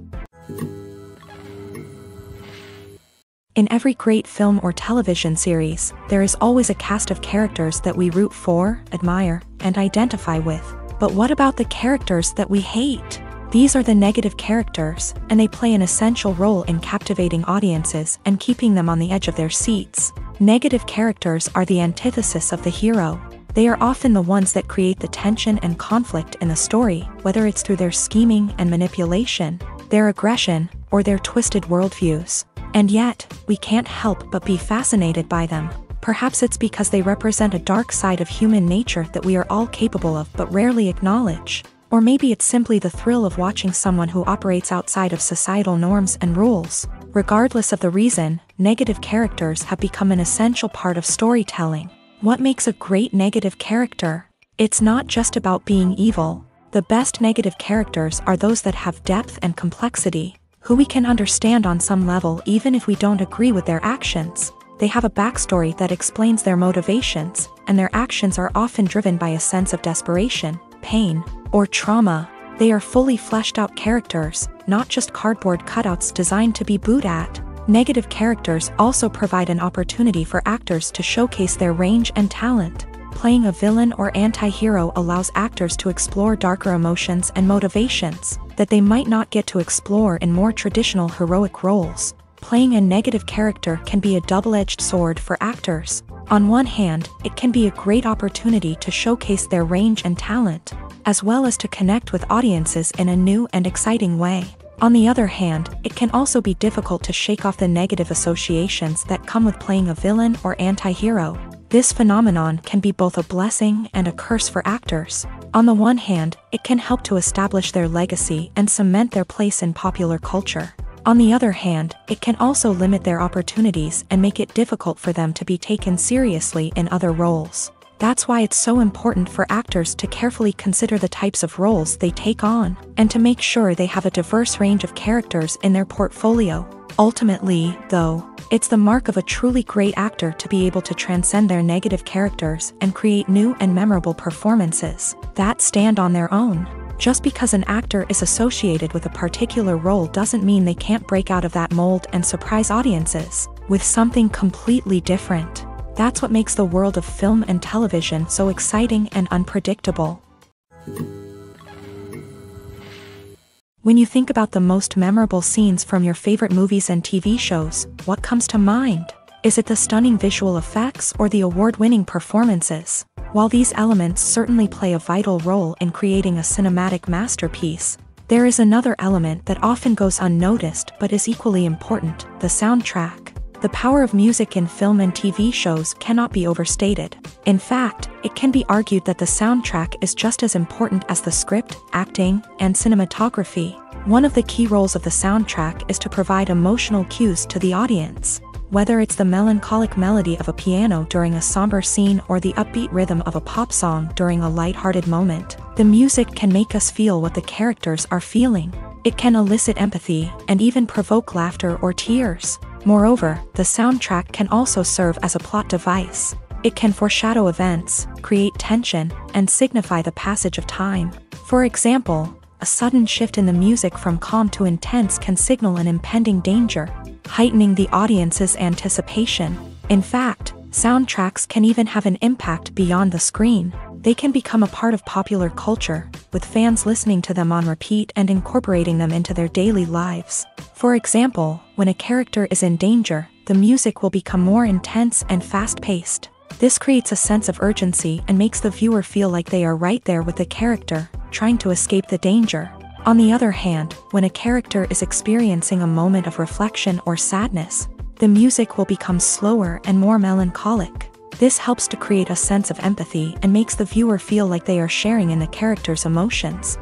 Speaker 1: In every great film or television series, there is always a cast of characters that we root for, admire, and identify with. But what about the characters that we hate? These are the negative characters, and they play an essential role in captivating audiences and keeping them on the edge of their seats. Negative characters are the antithesis of the hero. They are often the ones that create the tension and conflict in the story, whether it's through their scheming and manipulation, their aggression, or their twisted worldviews. And yet, we can't help but be fascinated by them. Perhaps it's because they represent a dark side of human nature that we are all capable of but rarely acknowledge. Or maybe it's simply the thrill of watching someone who operates outside of societal norms and rules. Regardless of the reason, negative characters have become an essential part of storytelling. What makes a great negative character? It's not just about being evil. The best negative characters are those that have depth and complexity, who we can understand on some level even if we don't agree with their actions. They have a backstory that explains their motivations, and their actions are often driven by a sense of desperation, pain, or trauma. They are fully fleshed out characters, not just cardboard cutouts designed to be booed at. Negative characters also provide an opportunity for actors to showcase their range and talent. Playing a villain or anti-hero allows actors to explore darker emotions and motivations that they might not get to explore in more traditional heroic roles. Playing a negative character can be a double-edged sword for actors. On one hand, it can be a great opportunity to showcase their range and talent, as well as to connect with audiences in a new and exciting way. On the other hand, it can also be difficult to shake off the negative associations that come with playing a villain or anti-hero. This phenomenon can be both a blessing and a curse for actors. On the one hand, it can help to establish their legacy and cement their place in popular culture. On the other hand, it can also limit their opportunities and make it difficult for them to be taken seriously in other roles. That's why it's so important for actors to carefully consider the types of roles they take on, and to make sure they have a diverse range of characters in their portfolio. Ultimately, though, it's the mark of a truly great actor to be able to transcend their negative characters and create new and memorable performances that stand on their own. Just because an actor is associated with a particular role doesn't mean they can't break out of that mold and surprise audiences with something completely different. That's what makes the world of film and television so exciting and unpredictable. When you think about the most memorable scenes from your favorite movies and TV shows, what comes to mind? Is it the stunning visual effects or the award-winning performances? While these elements certainly play a vital role in creating a cinematic masterpiece, there is another element that often goes unnoticed but is equally important: the soundtrack. The power of music in film and TV shows cannot be overstated. In fact, it can be argued that the soundtrack is just as important as the script, acting, and cinematography. One of the key roles of the soundtrack is to provide emotional cues to the audience. Whether it's the melancholic melody of a piano during a somber scene or the upbeat rhythm of a pop song during a lighthearted moment, the music can make us feel what the characters are feeling. It can elicit empathy and even provoke laughter or tears. Moreover, the soundtrack can also serve as a plot device. It can foreshadow events, create tension, and signify the passage of time. For example, a sudden shift in the music from calm to intense can signal an impending danger, heightening the audience's anticipation. In fact, soundtracks can even have an impact beyond the screen. They can become a part of popular culture, with fans listening to them on repeat and incorporating them into their daily lives. For example, when a character is in danger, the music will become more intense and fast-paced. This creates a sense of urgency and makes the viewer feel like they are right there with the character, trying to escape the danger. On the other hand, when a character is experiencing a moment of reflection or sadness, the music will become slower and more melancholic. This helps to create a sense of empathy and makes the viewer feel like they are sharing in the character's emotions.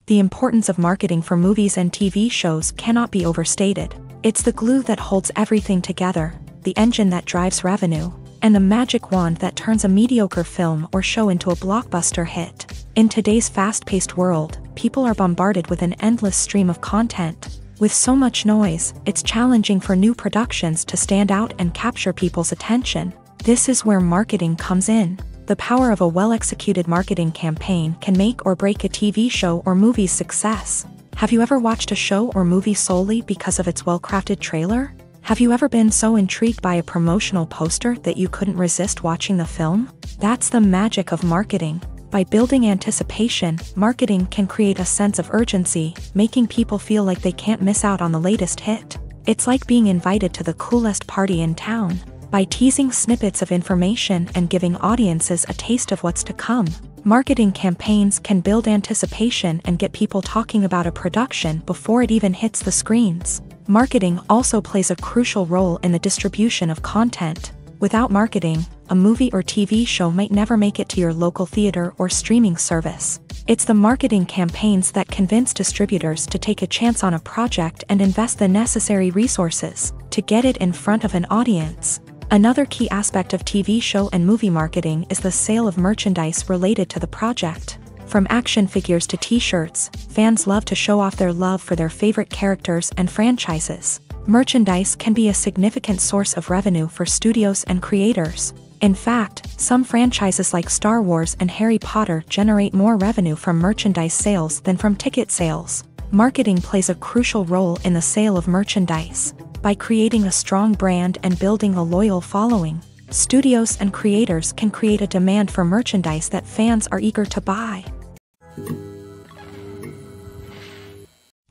Speaker 1: The importance of marketing for movies and TV shows cannot be overstated. It's the glue that holds everything together, the engine that drives revenue, and the magic wand that turns a mediocre film or show into a blockbuster hit. In today's fast-paced world, people are bombarded with an endless stream of content. With so much noise, it's challenging for new productions to stand out and capture people's attention. This is where marketing comes in. The power of a well-executed marketing campaign can make or break a TV show or movie's success. Have you ever watched a show or movie solely because of its well-crafted trailer? Have you ever been so intrigued by a promotional poster that you couldn't resist watching the film? That's the magic of marketing. By building anticipation, marketing can create a sense of urgency, making people feel like they can't miss out on the latest hit. It's like being invited to the coolest party in town. By teasing snippets of information and giving audiences a taste of what's to come, marketing campaigns can build anticipation and get people talking about a production before it even hits the screens. Marketing also plays a crucial role in the distribution of content. Without marketing, a movie or TV show might never make it to your local theater or streaming service. It's the marketing campaigns that convince distributors to take a chance on a project and invest the necessary resources to get it in front of an audience. Another key aspect of TV show and movie marketing is the sale of merchandise related to the project. From action figures to t-shirts, fans love to show off their love for their favorite characters and franchises. Merchandise can be a significant source of revenue for studios and creators. In fact, some franchises like Star Wars and Harry Potter generate more revenue from merchandise sales than from ticket sales. Marketing plays a crucial role in the sale of merchandise. By creating a strong brand and building a loyal following, studios and creators can create a demand for merchandise that fans are eager to buy.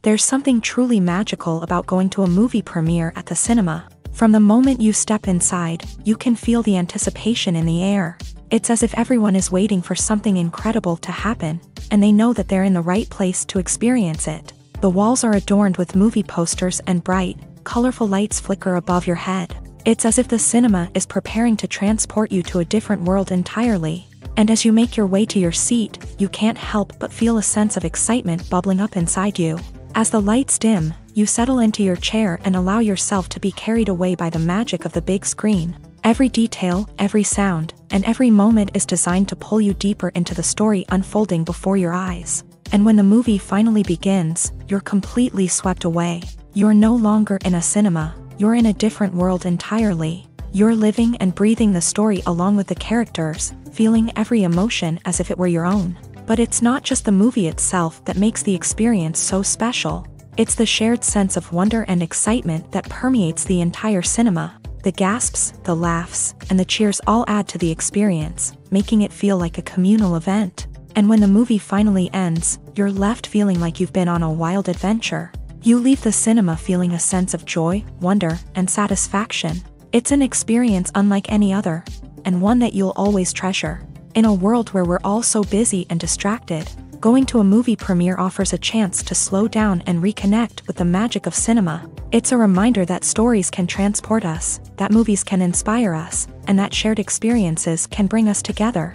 Speaker 1: There's something truly magical about going to a movie premiere at the cinema. From the moment you step inside, you can feel the anticipation in the air. It's as if everyone is waiting for something incredible to happen, and they know that they're in the right place to experience it. The walls are adorned with movie posters and bright, colorful lights flicker above your head. It's as if the cinema is preparing to transport you to a different world entirely. And as you make your way to your seat, you can't help but feel a sense of excitement bubbling up inside you. As the lights dim, you settle into your chair and allow yourself to be carried away by the magic of the big screen. Every detail, every sound, and every moment is designed to pull you deeper into the story unfolding before your eyes. And when the movie finally begins, you're completely swept away. You're no longer in a cinema, you're in a different world entirely. You're living and breathing the story along with the characters, feeling every emotion as if it were your own. But it's not just the movie itself that makes the experience so special. It's the shared sense of wonder and excitement that permeates the entire cinema. The gasps, the laughs, and the cheers all add to the experience, making it feel like a communal event. And when the movie finally ends, you're left feeling like you've been on a wild adventure. You leave the cinema feeling a sense of joy, wonder, and satisfaction. It's an experience unlike any other, and one that you'll always treasure. In a world where we're all so busy and distracted, going to a movie premiere offers a chance to slow down and reconnect with the magic of cinema. It's a reminder that stories can transport us, that movies can inspire us, and that shared experiences can bring us together.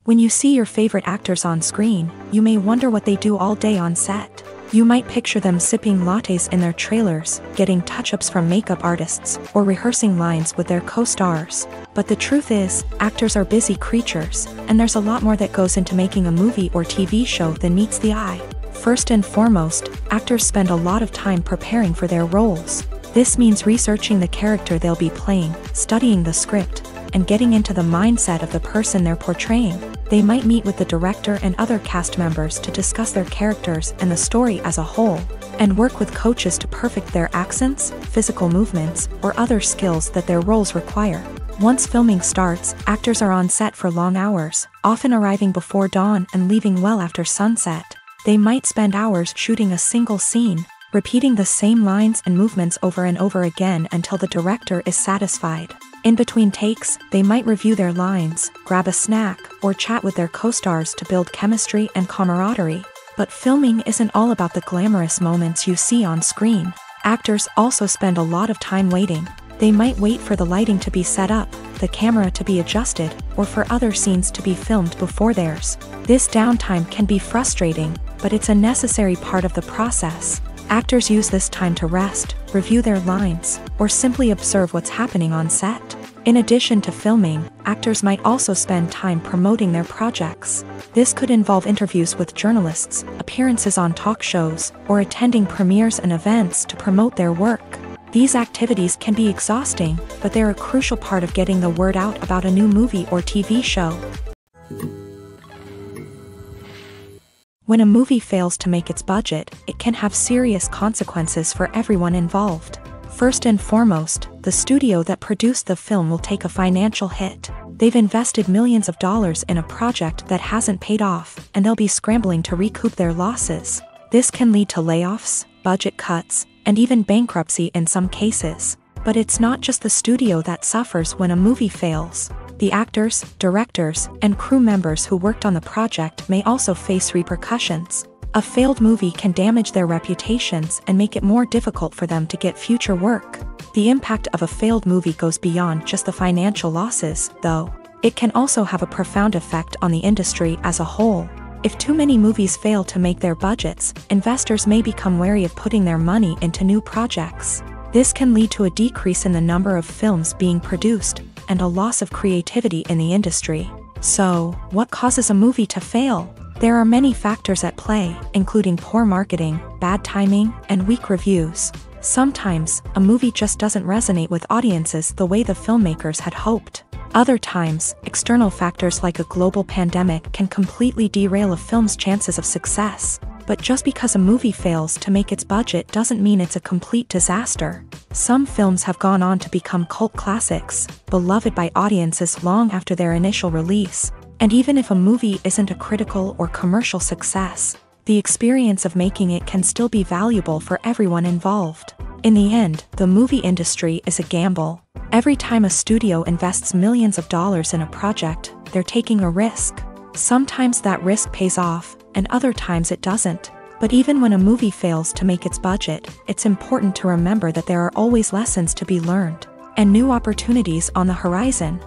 Speaker 1: When you see your favorite actors on screen, you may wonder what they do all day on set. You might picture them sipping lattes in their trailers, getting touch-ups from makeup artists, or rehearsing lines with their co-stars. But the truth is, actors are busy creatures, and there's a lot more that goes into making a movie or TV show than meets the eye. First and foremost, actors spend a lot of time preparing for their roles. This means researching the character they'll be playing, studying the script, and getting into the mindset of the person they're portraying. They might meet with the director and other cast members to discuss their characters and the story as a whole. and work with coaches to perfect their accents, physical movements, or other skills that their roles require. Once filming starts, actors are on set for long hours, often arriving before dawn and leaving well after sunset. They might spend hours shooting a single scene, repeating the same lines and movements over and over again until the director is satisfied. In between takes, they might review their lines, grab a snack, or chat with their co-stars to build chemistry and camaraderie. But filming isn't all about the glamorous moments you see on screen. Actors also spend a lot of time waiting. They might wait for the lighting to be set up, the camera to be adjusted, or for other scenes to be filmed before theirs. This downtime can be frustrating, but it's a necessary part of the process. Actors use this time to rest, review their lines, or simply observe what's happening on set. In addition to filming, actors might also spend time promoting their projects. This could involve interviews with journalists, appearances on talk shows, or attending premieres and events to promote their work. These activities can be exhausting, but they're a crucial part of getting the word out about a new movie or TV show. When a movie fails to make its budget, it can have serious consequences for everyone involved. First and foremost, the studio that produced the film will take a financial hit. They've invested millions of dollars in a project that hasn't paid off, and they'll be scrambling to recoup their losses. This can lead to layoffs, budget cuts, and even bankruptcy in some cases. But it's not just the studio that suffers when a movie fails. The actors, directors, and crew members who worked on the project may also face repercussions. A failed movie can damage their reputations and make it more difficult for them to get future work. The impact of a failed movie goes beyond just the financial losses, though. It can also have a profound effect on the industry as a whole. If too many movies fail to make their budgets, investors may become wary of putting their money into new projects. This can lead to a decrease in the number of films being produced, and a loss of creativity in the industry. So, what causes a movie to fail? There are many factors at play, including poor marketing, bad timing, and weak reviews. Sometimes, a movie just doesn't resonate with audiences the way the filmmakers had hoped. Other times, external factors like a global pandemic can completely derail a film's chances of success. But just because a movie fails to make its budget doesn't mean it's a complete disaster. Some films have gone on to become cult classics, beloved by audiences long after their initial release. And even if a movie isn't a critical or commercial success, the experience of making it can still be valuable for everyone involved. In the end, the movie industry is a gamble. Every time a studio invests millions of dollars in a project, they're taking a risk. Sometimes that risk pays off, and other times it doesn't. But even when a movie fails to make its budget, it's important to remember that there are always lessons to be learned, and new opportunities on the horizon.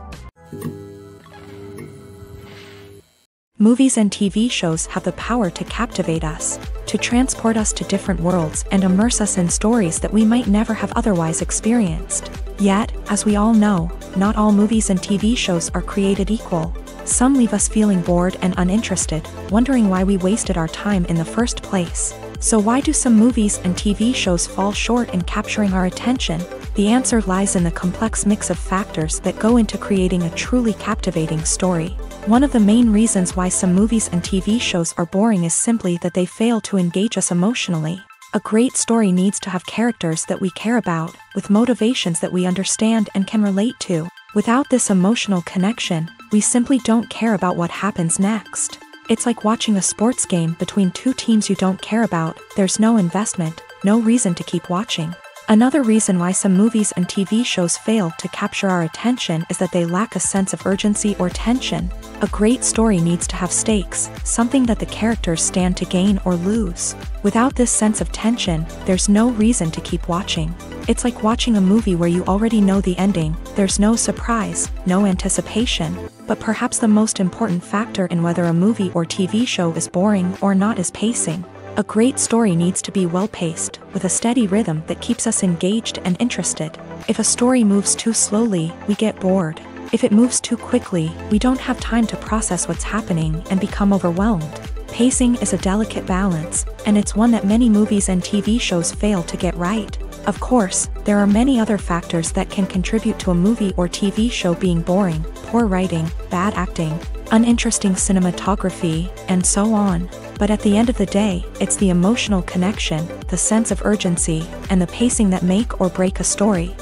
Speaker 1: Movies and TV shows have the power to captivate us, to transport us to different worlds and immerse us in stories that we might never have otherwise experienced. Yet, as we all know, not all movies and TV shows are created equal. Some leave us feeling bored and uninterested, wondering why we wasted our time in the first place. So why do some movies and TV shows fall short in capturing our attention? The answer lies in the complex mix of factors that go into creating a truly captivating story. One of the main reasons why some movies and TV shows are boring is simply that they fail to engage us emotionally. A great story needs to have characters that we care about, with motivations that we understand and can relate to. Without this emotional connection, we simply don't care about what happens next. It's like watching a sports game between two teams you don't care about. There's no investment, no reason to keep watching. Another reason why some movies and TV shows fail to capture our attention is that they lack a sense of urgency or tension. A great story needs to have stakes, something that the characters stand to gain or lose. Without this sense of tension, there's no reason to keep watching. It's like watching a movie where you already know the ending. There's no surprise, no anticipation. But perhaps the most important factor in whether a movie or TV show is boring or not is pacing. A great story needs to be well-paced, with a steady rhythm that keeps us engaged and interested. If a story moves too slowly, we get bored. If it moves too quickly, we don't have time to process what's happening and become overwhelmed. Pacing is a delicate balance, and it's one that many movies and TV shows fail to get right. Of course, there are many other factors that can contribute to a movie or TV show being boring: poor writing, bad acting, uninteresting cinematography, and so on. But at the end of the day, it's the emotional connection, the sense of urgency, and the pacing that make or break a story.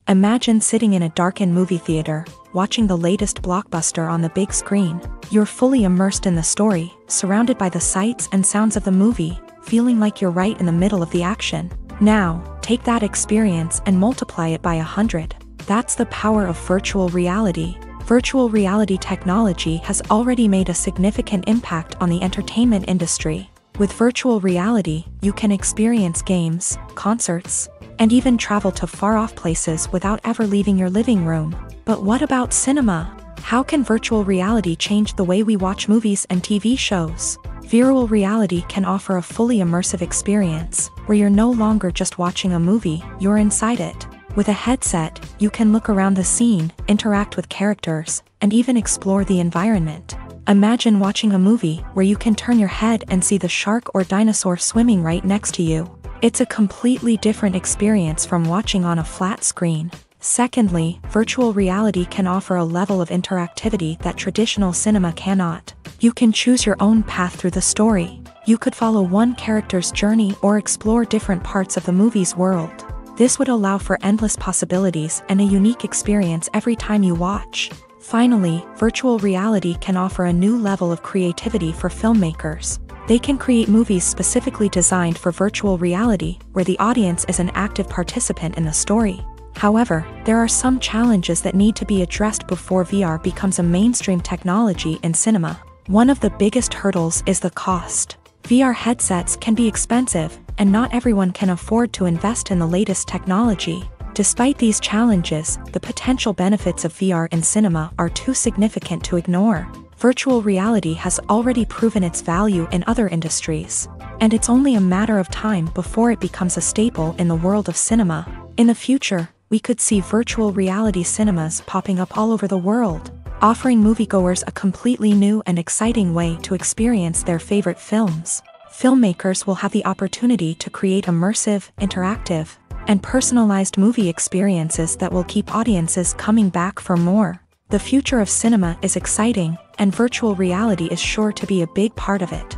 Speaker 1: Imagine sitting in a darkened movie theater, watching the latest blockbuster on the big screen. You're fully immersed in the story, surrounded by the sights and sounds of the movie, feeling like you're right in the middle of the action. Now, take that experience and multiply it by 100. That's the power of virtual reality. Virtual reality technology has already made a significant impact on the entertainment industry. With virtual reality, you can experience games, concerts, and even travel to far-off places without ever leaving your living room. But what about cinema? How can virtual reality change the way we watch movies and TV shows? Virtual reality can offer a fully immersive experience, where you're no longer just watching a movie, you're inside it. With a headset, you can look around the scene, interact with characters, and even explore the environment. Imagine watching a movie where you can turn your head and see the shark or dinosaur swimming right next to you. It's a completely different experience from watching on a flat screen. Secondly, virtual reality can offer a level of interactivity that traditional cinema cannot. You can choose your own path through the story. You could follow one character's journey or explore different parts of the movie's world. This would allow for endless possibilities and a unique experience every time you watch. Finally, virtual reality can offer a new level of creativity for filmmakers. They can create movies specifically designed for virtual reality, where the audience is an active participant in the story. However, there are some challenges that need to be addressed before VR becomes a mainstream technology in cinema. One of the biggest hurdles is the cost. VR headsets can be expensive, and not everyone can afford to invest in the latest technology. Despite these challenges, the potential benefits of VR in cinema are too significant to ignore. Virtual reality has already proven its value in other industries, and it's only a matter of time before it becomes a staple in the world of cinema. In the future, we could see virtual reality cinemas popping up all over the world, offering moviegoers a completely new and exciting way to experience their favorite films. Filmmakers will have the opportunity to create immersive, interactive, and personalized movie experiences that will keep audiences coming back for more. The future of cinema is exciting, and virtual reality is sure to be a big part of it.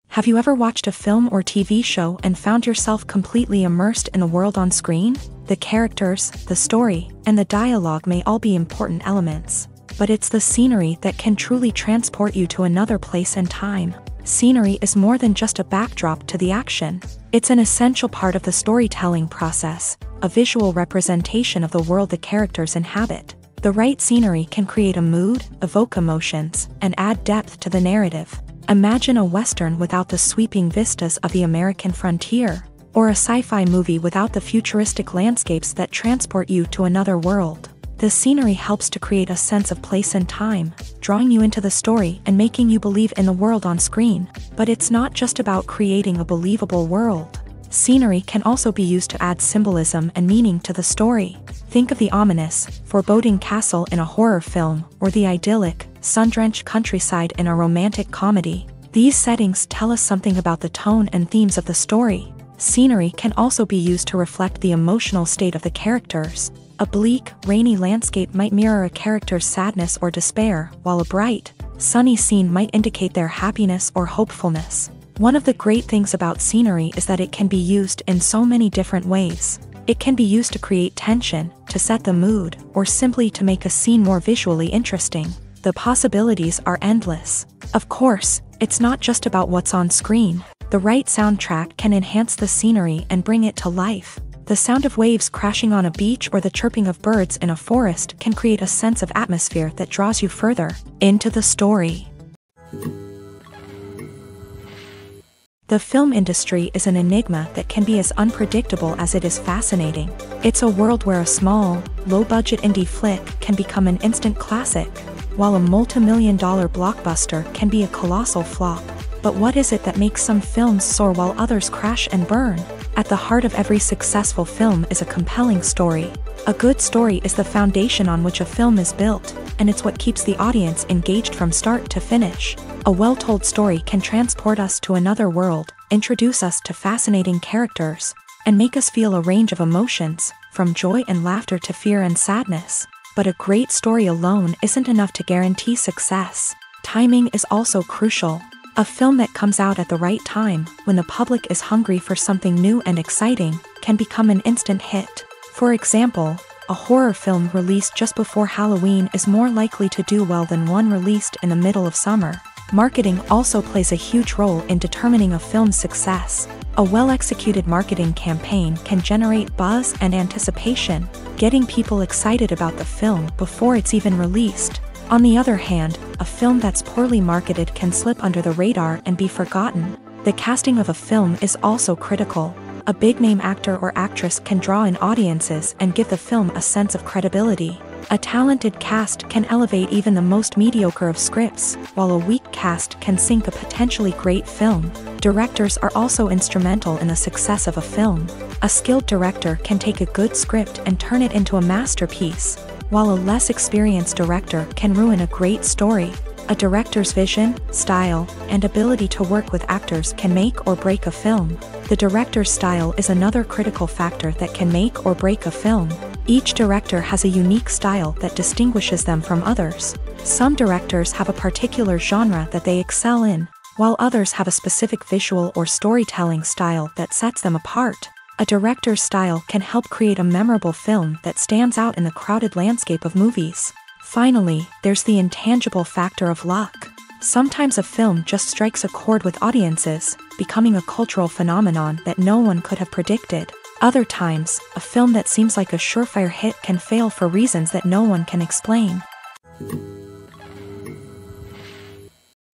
Speaker 1: Have you ever watched a film or TV show and found yourself completely immersed in the world on screen? The characters, the story, and the dialogue may all be important elements, but it's the scenery that can truly transport you to another place and time. Scenery is more than just a backdrop to the action. It's an essential part of the storytelling process, a visual representation of the world the characters inhabit. The right scenery can create a mood, evoke emotions, and add depth to the narrative. Imagine a Western without the sweeping vistas of the American frontier, or a sci-fi movie without the futuristic landscapes that transport you to another world. The scenery helps to create a sense of place and time, drawing you into the story and making you believe in the world on screen. But it's not just about creating a believable world. Scenery can also be used to add symbolism and meaning to the story. Think of the ominous, foreboding castle in a horror film, or the idyllic, sun-drenched countryside in a romantic comedy. These settings tell us something about the tone and themes of the story. Scenery can also be used to reflect the emotional state of the characters. A bleak, rainy landscape might mirror a character's sadness or despair, while a bright, sunny scene might indicate their happiness or hopefulness. One of the great things about scenery is that it can be used in so many different ways. It can be used to create tension, to set the mood, or simply to make a scene more visually interesting. The possibilities are endless. Of course, it's not just about what's on screen. The right soundtrack can enhance the scenery and bring it to life. The sound of waves crashing on a beach or the chirping of birds in a forest can create a sense of atmosphere that draws you further into the story. The film industry is an enigma that can be as unpredictable as it is fascinating. It's a world where a small, low-budget indie flick can become an instant classic, while a multi-million-dollar blockbuster can be a colossal flop. But what is it that makes some films soar while others crash and burn? At the heart of every successful film is a compelling story. A good story is the foundation on which a film is built, and it's what keeps the audience engaged from start to finish. A well-told story can transport us to another world, introduce us to fascinating characters, and make us feel a range of emotions, from joy and laughter to fear and sadness. But a great story alone isn't enough to guarantee success. Timing is also crucial. A film that comes out at the right time, when the public is hungry for something new and exciting, can become an instant hit. For example, a horror film released just before Halloween is more likely to do well than one released in the middle of summer. Marketing also plays a huge role in determining a film's success. A well-executed marketing campaign can generate buzz and anticipation, getting people excited about the film before it's even released. On the other hand, a film that's poorly marketed can slip under the radar and be forgotten. The casting of a film is also critical. A big-name actor or actress can draw in audiences and give the film a sense of credibility. A talented cast can elevate even the most mediocre of scripts, while a weak cast can sink a potentially great film. Directors are also instrumental in the success of a film. A skilled director can take a good script and turn it into a masterpiece, while a less experienced director can ruin a great story. A director's vision, style, and ability to work with actors can make or break a film. The director's style is another critical factor that can make or break a film. Each director has a unique style that distinguishes them from others. Some directors have a particular genre that they excel in, while others have a specific visual or storytelling style that sets them apart. A director's style can help create a memorable film that stands out in the crowded landscape of movies. Finally, there's the intangible factor of luck. Sometimes a film just strikes a chord with audiences, becoming a cultural phenomenon that no one could have predicted. Other times, a film that seems like a surefire hit can fail for reasons that no one can explain.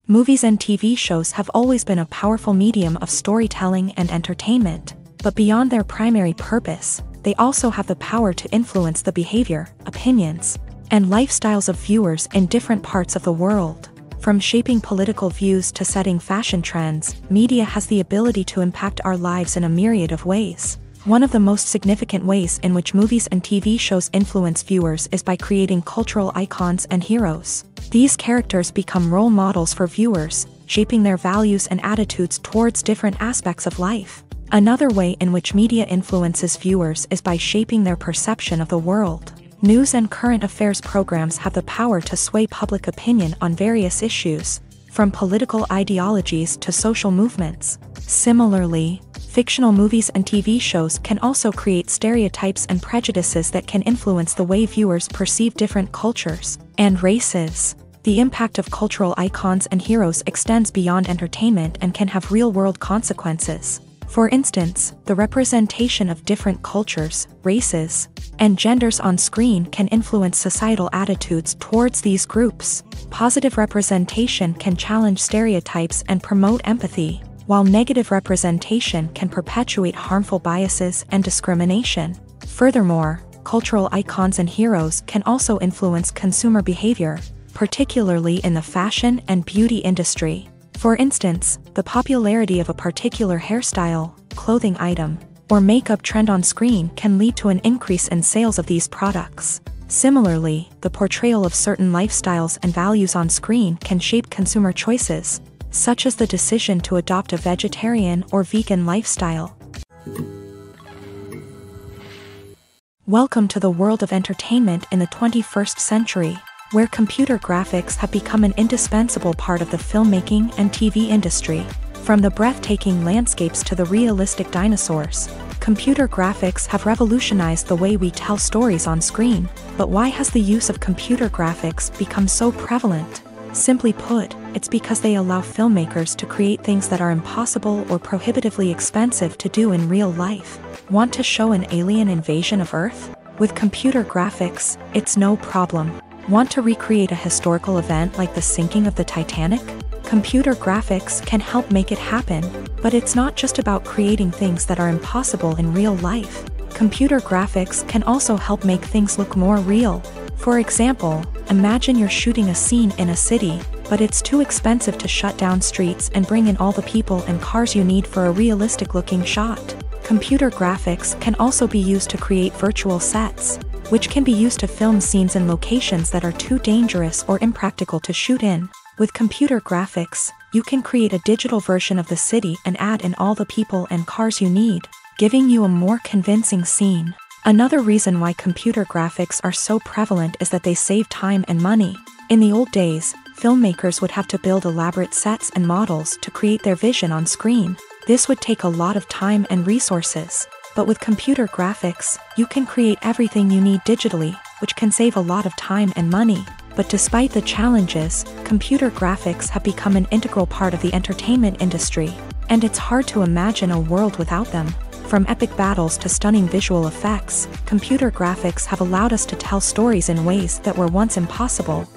Speaker 1: Movies and TV shows have always been a powerful medium of storytelling and entertainment, but beyond their primary purpose, they also have the power to influence the behavior, opinions, and lifestyles of viewers in different parts of the world. From shaping political views to setting fashion trends, media has the ability to impact our lives in a myriad of ways. One of the most significant ways in which movies and TV shows influence viewers is by creating cultural icons and heroes. These characters become role models for viewers, shaping their values and attitudes towards different aspects of life. Another way in which media influences viewers is by shaping their perception of the world. News and current affairs programs have the power to sway public opinion on various issues, from political ideologies to social movements. Similarly, fictional movies and TV shows can also create stereotypes and prejudices that can influence the way viewers perceive different cultures and races. The impact of cultural icons and heroes extends beyond entertainment and can have real-world consequences. For instance, the representation of different cultures, races, and genders on screen can influence societal attitudes towards these groups. Positive representation can challenge stereotypes and promote empathy, while negative representation can perpetuate harmful biases and discrimination. Furthermore, cultural icons and heroes can also influence consumer behavior, particularly in the fashion and beauty industry. For instance, the popularity of a particular hairstyle, clothing item, or makeup trend on screen can lead to an increase in sales of these products. Similarly, the portrayal of certain lifestyles and values on screen can shape consumer choices, such as the decision to adopt a vegetarian or vegan lifestyle. Welcome to the world of entertainment in the 21st century, where computer graphics have become an indispensable part of the filmmaking and TV industry. From the breathtaking landscapes to the realistic dinosaurs, computer graphics have revolutionized the way we tell stories on screen. But why has the use of computer graphics become so prevalent? Simply put, it's because they allow filmmakers to create things that are impossible or prohibitively expensive to do in real life. Want to show an alien invasion of Earth? With computer graphics, it's no problem. Want to recreate a historical event like the sinking of the Titanic? Computer graphics can help make it happen, but it's not just about creating things that are impossible in real life. Computer graphics can also help make things look more real. For example, imagine you're shooting a scene in a city, but it's too expensive to shut down streets and bring in all the people and cars you need for a realistic-looking shot. Computer graphics can also be used to create virtual sets, which can be used to film scenes in locations that are too dangerous or impractical to shoot in. With computer graphics, you can create a digital version of the city and add in all the people and cars you need, giving you a more convincing scene. Another reason why computer graphics are so prevalent is that they save time and money. In the old days, filmmakers would have to build elaborate sets and models to create their vision on screen. This would take a lot of time and resources. But with computer graphics, you can create everything you need digitally, which can save a lot of time and money. But despite the challenges, computer graphics have become an integral part of the entertainment industry, and it's hard to imagine a world without them. From epic battles to stunning visual effects, computer graphics have allowed us to tell stories in ways that were once impossible.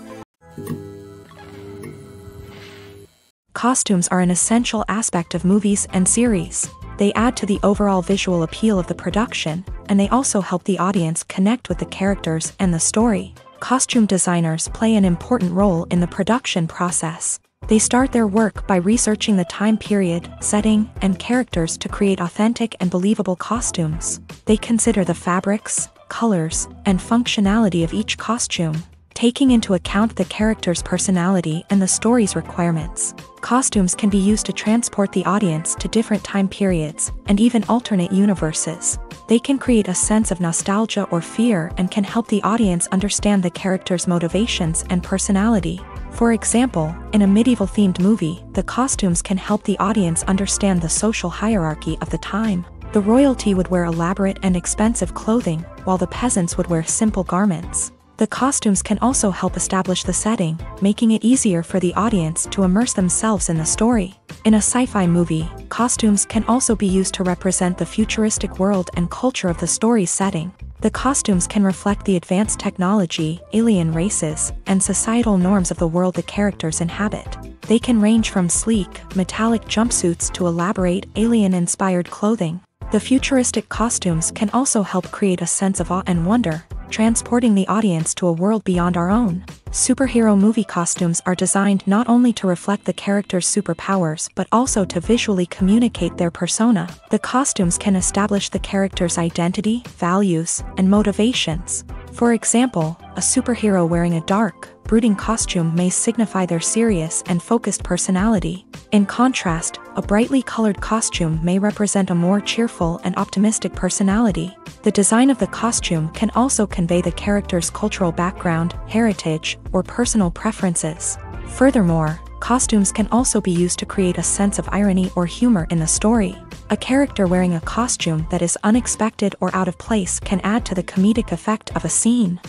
Speaker 1: Costumes are an essential aspect of movies and series. They add to the overall visual appeal of the production, and they also help the audience connect with the characters and the story. Costume designers play an important role in the production process. They start their work by researching the time period, setting, and characters to create authentic and believable costumes. They consider the fabrics, colors, and functionality of each costume, taking into account the character's personality and the story's requirements. Costumes can be used to transport the audience to different time periods and even alternate universes. They can create a sense of nostalgia or fear and can help the audience understand the character's motivations and personality. For example, in a medieval-themed movie, the costumes can help the audience understand the social hierarchy of the time. The royalty would wear elaborate and expensive clothing, while the peasants would wear simple garments. The costumes can also help establish the setting, making it easier for the audience to immerse themselves in the story. In a sci-fi movie, costumes can also be used to represent the futuristic world and culture of the story's setting. The costumes can reflect the advanced technology, alien races, and societal norms of the world the characters inhabit. They can range from sleek, metallic jumpsuits to elaborate, alien-inspired clothing. The futuristic costumes can also help create a sense of awe and wonder, transporting the audience to a world beyond our own. Superhero movie costumes are designed not only to reflect the character's superpowers but also to visually communicate their persona. The costumes can establish the character's identity, values, and motivations. For example, a superhero wearing a dark, brooding costume may signify their serious and focused personality. In contrast, a brightly colored costume may represent a more cheerful and optimistic personality. The design of the costume can also convey the character's cultural background, heritage, or personal preferences. Furthermore, costumes can also be used to create a sense of irony or humor in the story. A character wearing a costume that is unexpected or out of place can add to the comedic effect of a scene.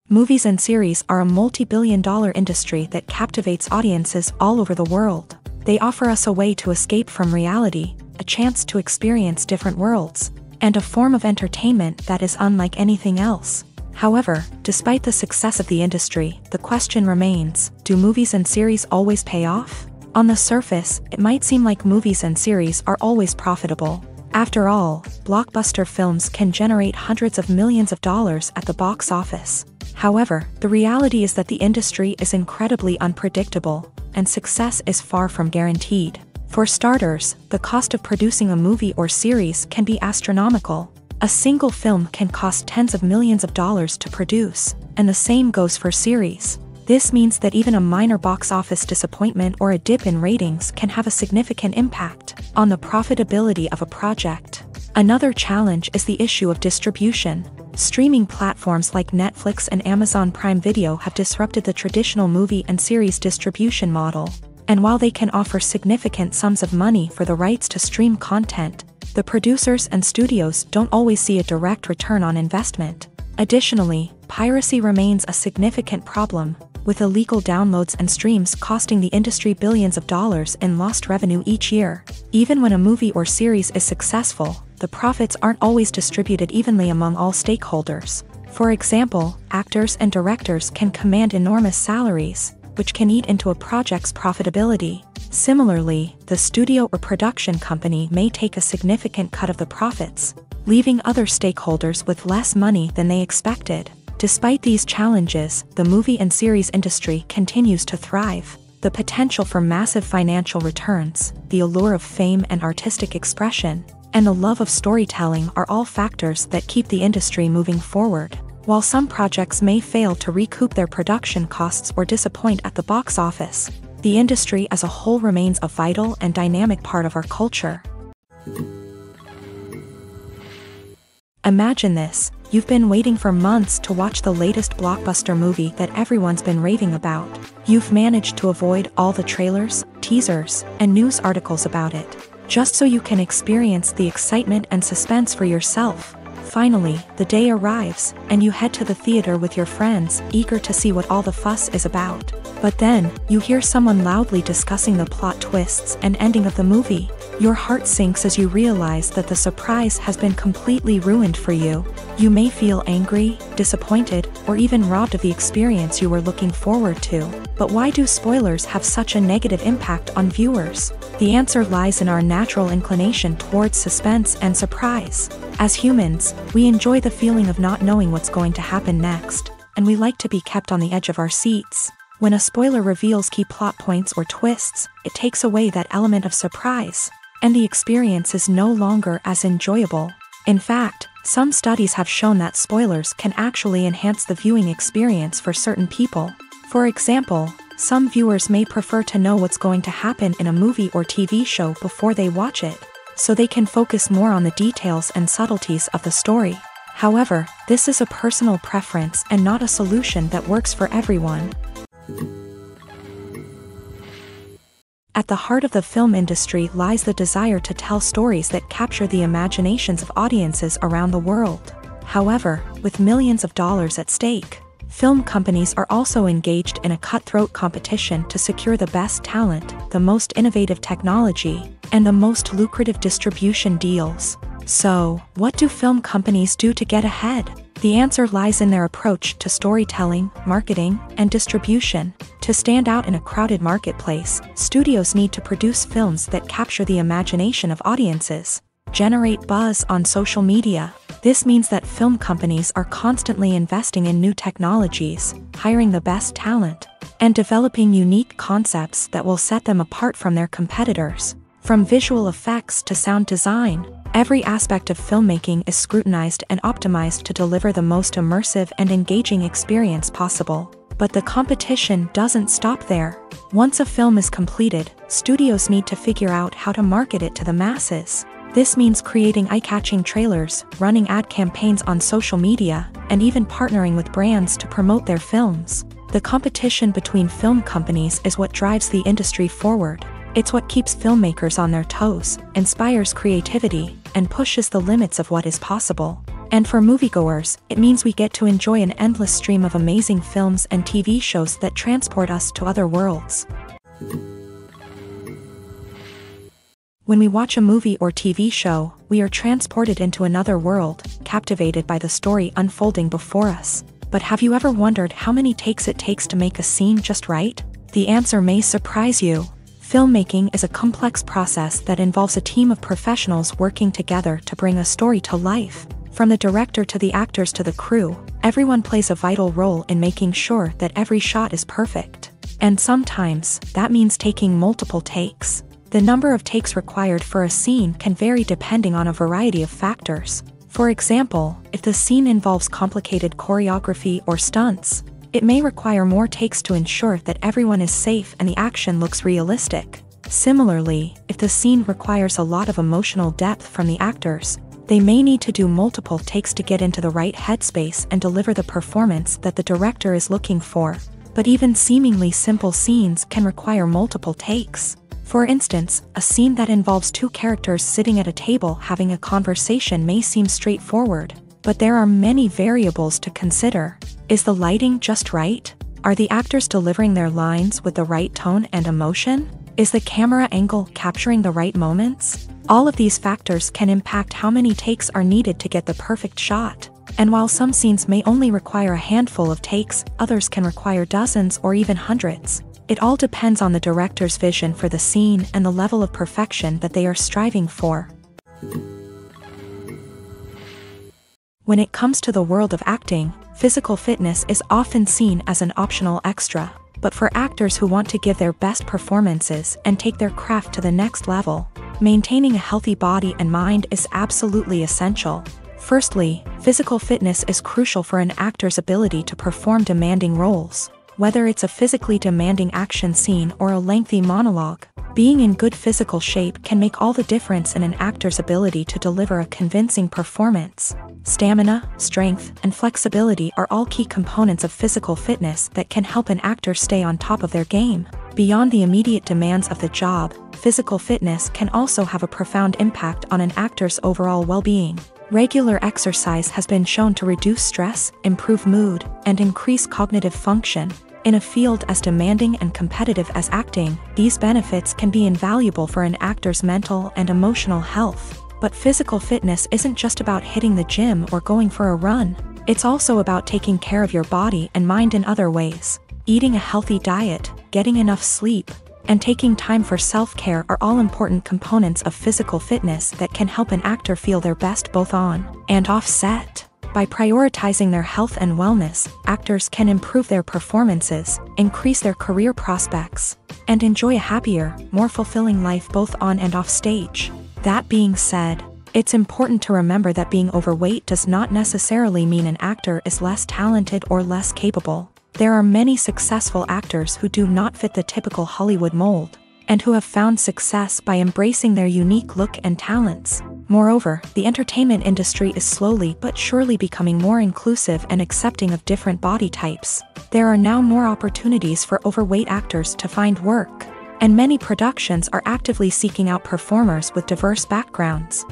Speaker 1: Movies and series are a multi-billion-dollar industry that captivates audiences all over the world. They offer us a way to escape from reality, a chance to experience different worlds, and a form of entertainment that is unlike anything else. However, despite the success of the industry, the question remains, do movies and series always pay off? On the surface, it might seem like movies and series are always profitable. After all, blockbuster films can generate hundreds of millions of dollars at the box office. However, the reality is that the industry is incredibly unpredictable, and success is far from guaranteed. For starters, the cost of producing a movie or series can be astronomical. A single film can cost tens of millions of dollars to produce, and the same goes for series. This means that even a minor box office disappointment or a dip in ratings can have a significant impact on the profitability of a project. Another challenge is the issue of distribution. Streaming platforms like Netflix and Amazon Prime Video have disrupted the traditional movie and series distribution model. And while they can offer significant sums of money for the rights to stream content, the producers and studios don't always see a direct return on investment. Additionally, piracy remains a significant problem, with illegal downloads and streams costing the industry billions of dollars in lost revenue each year. Even when a movie or series is successful, the profits aren't always distributed evenly among all stakeholders. For example, actors and directors can command enormous salaries, which can eat into a project's profitability. Similarly, the studio or production company may take a significant cut of the profits, leaving other stakeholders with less money than they expected. Despite these challenges, the movie and series industry continues to thrive. The potential for massive financial returns, the allure of fame and artistic expression, and the love of storytelling are all factors that keep the industry moving forward. While some projects may fail to recoup their production costs or disappoint at the box office, the industry as a whole remains a vital and dynamic part of our culture. Imagine this. You've been waiting for months to watch the latest blockbuster movie that everyone's been raving about. You've managed to avoid all the trailers, teasers, and news articles about it, just so you can experience the excitement and suspense for yourself. Finally, the day arrives, and you head to the theater with your friends, eager to see what all the fuss is about. But then, you hear someone loudly discussing the plot twists and ending of the movie. Your heart sinks as you realize that the surprise has been completely ruined for you. You may feel angry, disappointed, or even robbed of the experience you were looking forward to. But why do spoilers have such a negative impact on viewers? The answer lies in our natural inclination towards suspense and surprise. As humans, we enjoy the feeling of not knowing what's going to happen next, and we like to be kept on the edge of our seats. When a spoiler reveals key plot points or twists, it takes away that element of surprise, and the experience is no longer as enjoyable. In fact, some studies have shown that spoilers can actually enhance the viewing experience for certain people. For example, some viewers may prefer to know what's going to happen in a movie or TV show before they watch it, so they can focus more on the details and subtleties of the story. However, this is a personal preference and not a solution that works for everyone. At the heart of the film industry lies the desire to tell stories that capture the imaginations of audiences around the world. However, with millions of dollars at stake, film companies are also engaged in a cutthroat competition to secure the best talent, the most innovative technology, and the most lucrative distribution deals. So, what do film companies do to get ahead? The answer lies in their approach to storytelling, marketing, and distribution. To stand out in a crowded marketplace, studios need to produce films that capture the imagination of audiences, generate buzz on social media. This means that film companies are constantly investing in new technologies, hiring the best talent, and developing unique concepts that will set them apart from their competitors. From visual effects to sound design, every aspect of filmmaking is scrutinized and optimized to deliver the most immersive and engaging experience possible. But the competition doesn't stop there. Once a film is completed, studios need to figure out how to market it to the masses. This means creating eye-catching trailers, running ad campaigns on social media, and even partnering with brands to promote their films. The competition between film companies is what drives the industry forward. It's what keeps filmmakers on their toes, inspires creativity, and pushes the limits of what is possible. And for moviegoers, it means we get to enjoy an endless stream of amazing films and TV shows that transport us to other worlds. When we watch a movie or TV show, we are transported into another world, captivated by the story unfolding before us. But have you ever wondered how many takes it takes to make a scene just right? The answer may surprise you. Filmmaking is a complex process that involves a team of professionals working together to bring a story to life. From the director to the actors to the crew, everyone plays a vital role in making sure that every shot is perfect. And sometimes, that means taking multiple takes. The number of takes required for a scene can vary depending on a variety of factors. For example, if the scene involves complicated choreography or stunts, it may require more takes to ensure that everyone is safe and the action looks realistic. Similarly, if the scene requires a lot of emotional depth from the actors, they may need to do multiple takes to get into the right headspace and deliver the performance that the director is looking for. But even seemingly simple scenes can require multiple takes. For instance, a scene that involves two characters sitting at a table having a conversation may seem straightforward, but there are many variables to consider. Is the lighting just right? Are the actors delivering their lines with the right tone and emotion? Is the camera angle capturing the right moments? All of these factors can impact how many takes are needed to get the perfect shot. And while some scenes may only require a handful of takes, others can require dozens or even hundreds. It all depends on the director's vision for the scene and the level of perfection that they are striving for. When it comes to the world of acting, physical fitness is often seen as an optional extra. But for actors who want to give their best performances and take their craft to the next level, maintaining a healthy body and mind is absolutely essential. Firstly, physical fitness is crucial for an actor's ability to perform demanding roles. Whether it's a physically demanding action scene or a lengthy monologue, being in good physical shape can make all the difference in an actor's ability to deliver a convincing performance. Stamina, strength, and flexibility are all key components of physical fitness that can help an actor stay on top of their game. Beyond the immediate demands of the job, physical fitness can also have a profound impact on an actor's overall well-being. Regular exercise has been shown to reduce stress, improve mood, and increase cognitive function. In a field as demanding and competitive as acting, these benefits can be invaluable for an actor's mental and emotional health. But physical fitness isn't just about hitting the gym or going for a run. It's also about taking care of your body and mind in other ways. Eating a healthy diet, getting enough sleep, and taking time for self-care are all important components of physical fitness that can help an actor feel their best both on and off set. By prioritizing their health and wellness, actors can improve their performances, increase their career prospects, and enjoy a happier, more fulfilling life both on and off stage. That being said, it's important to remember that being overweight does not necessarily mean an actor is less talented or less capable. There are many successful actors who do not fit the typical Hollywood mold, and who have found success by embracing their unique look and talents. Moreover, the entertainment industry is slowly but surely becoming more inclusive and accepting of different body types. There are now more opportunities for overweight actors to find work, and many productions are actively seeking out performers with diverse backgrounds.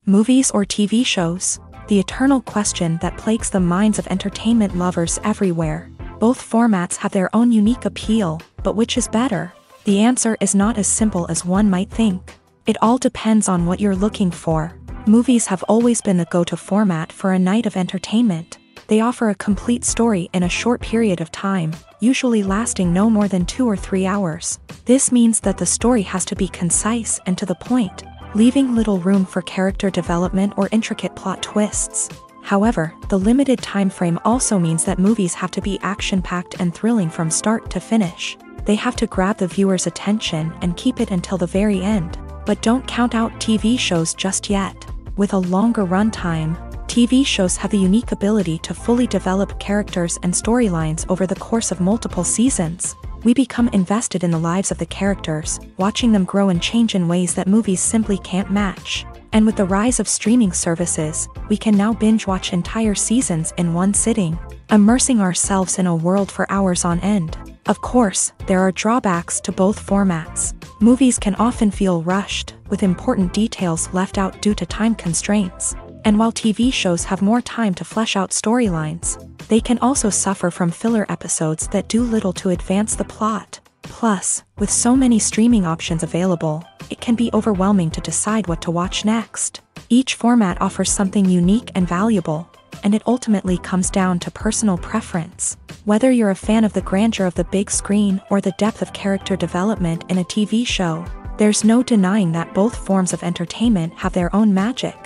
Speaker 1: Movies or TV shows? The eternal question that plagues the minds of entertainment lovers everywhere. Both formats have their own unique appeal, but which is better? The answer is not as simple as one might think. It all depends on what you're looking for. Movies have always been the go-to format for a night of entertainment. They offer a complete story in a short period of time, usually lasting no more than 2 or 3 hours. This means that the story has to be concise and to the point, leaving little room for character development or intricate plot twists. However, the limited time frame also means that movies have to be action-packed and thrilling from start to finish. They have to grab the viewer's attention and keep it until the very end. But don't count out TV shows just yet. With a longer runtime, TV shows have the unique ability to fully develop characters and storylines over the course of multiple seasons. We become invested in the lives of the characters, watching them grow and change in ways that movies simply can't match. And with the rise of streaming services, we can now binge-watch entire seasons in one sitting, immersing ourselves in a world for hours on end. Of course, there are drawbacks to both formats. Movies can often feel rushed, with important details left out due to time constraints. And while TV shows have more time to flesh out storylines, they can also suffer from filler episodes that do little to advance the plot. Plus, with so many streaming options available, it can be overwhelming to decide what to watch next. Each format offers something unique and valuable, and it ultimately comes down to personal preference. Whether you're a fan of the grandeur of the big screen or the depth of character development in a TV show, there's no denying that both forms of entertainment have their own magic.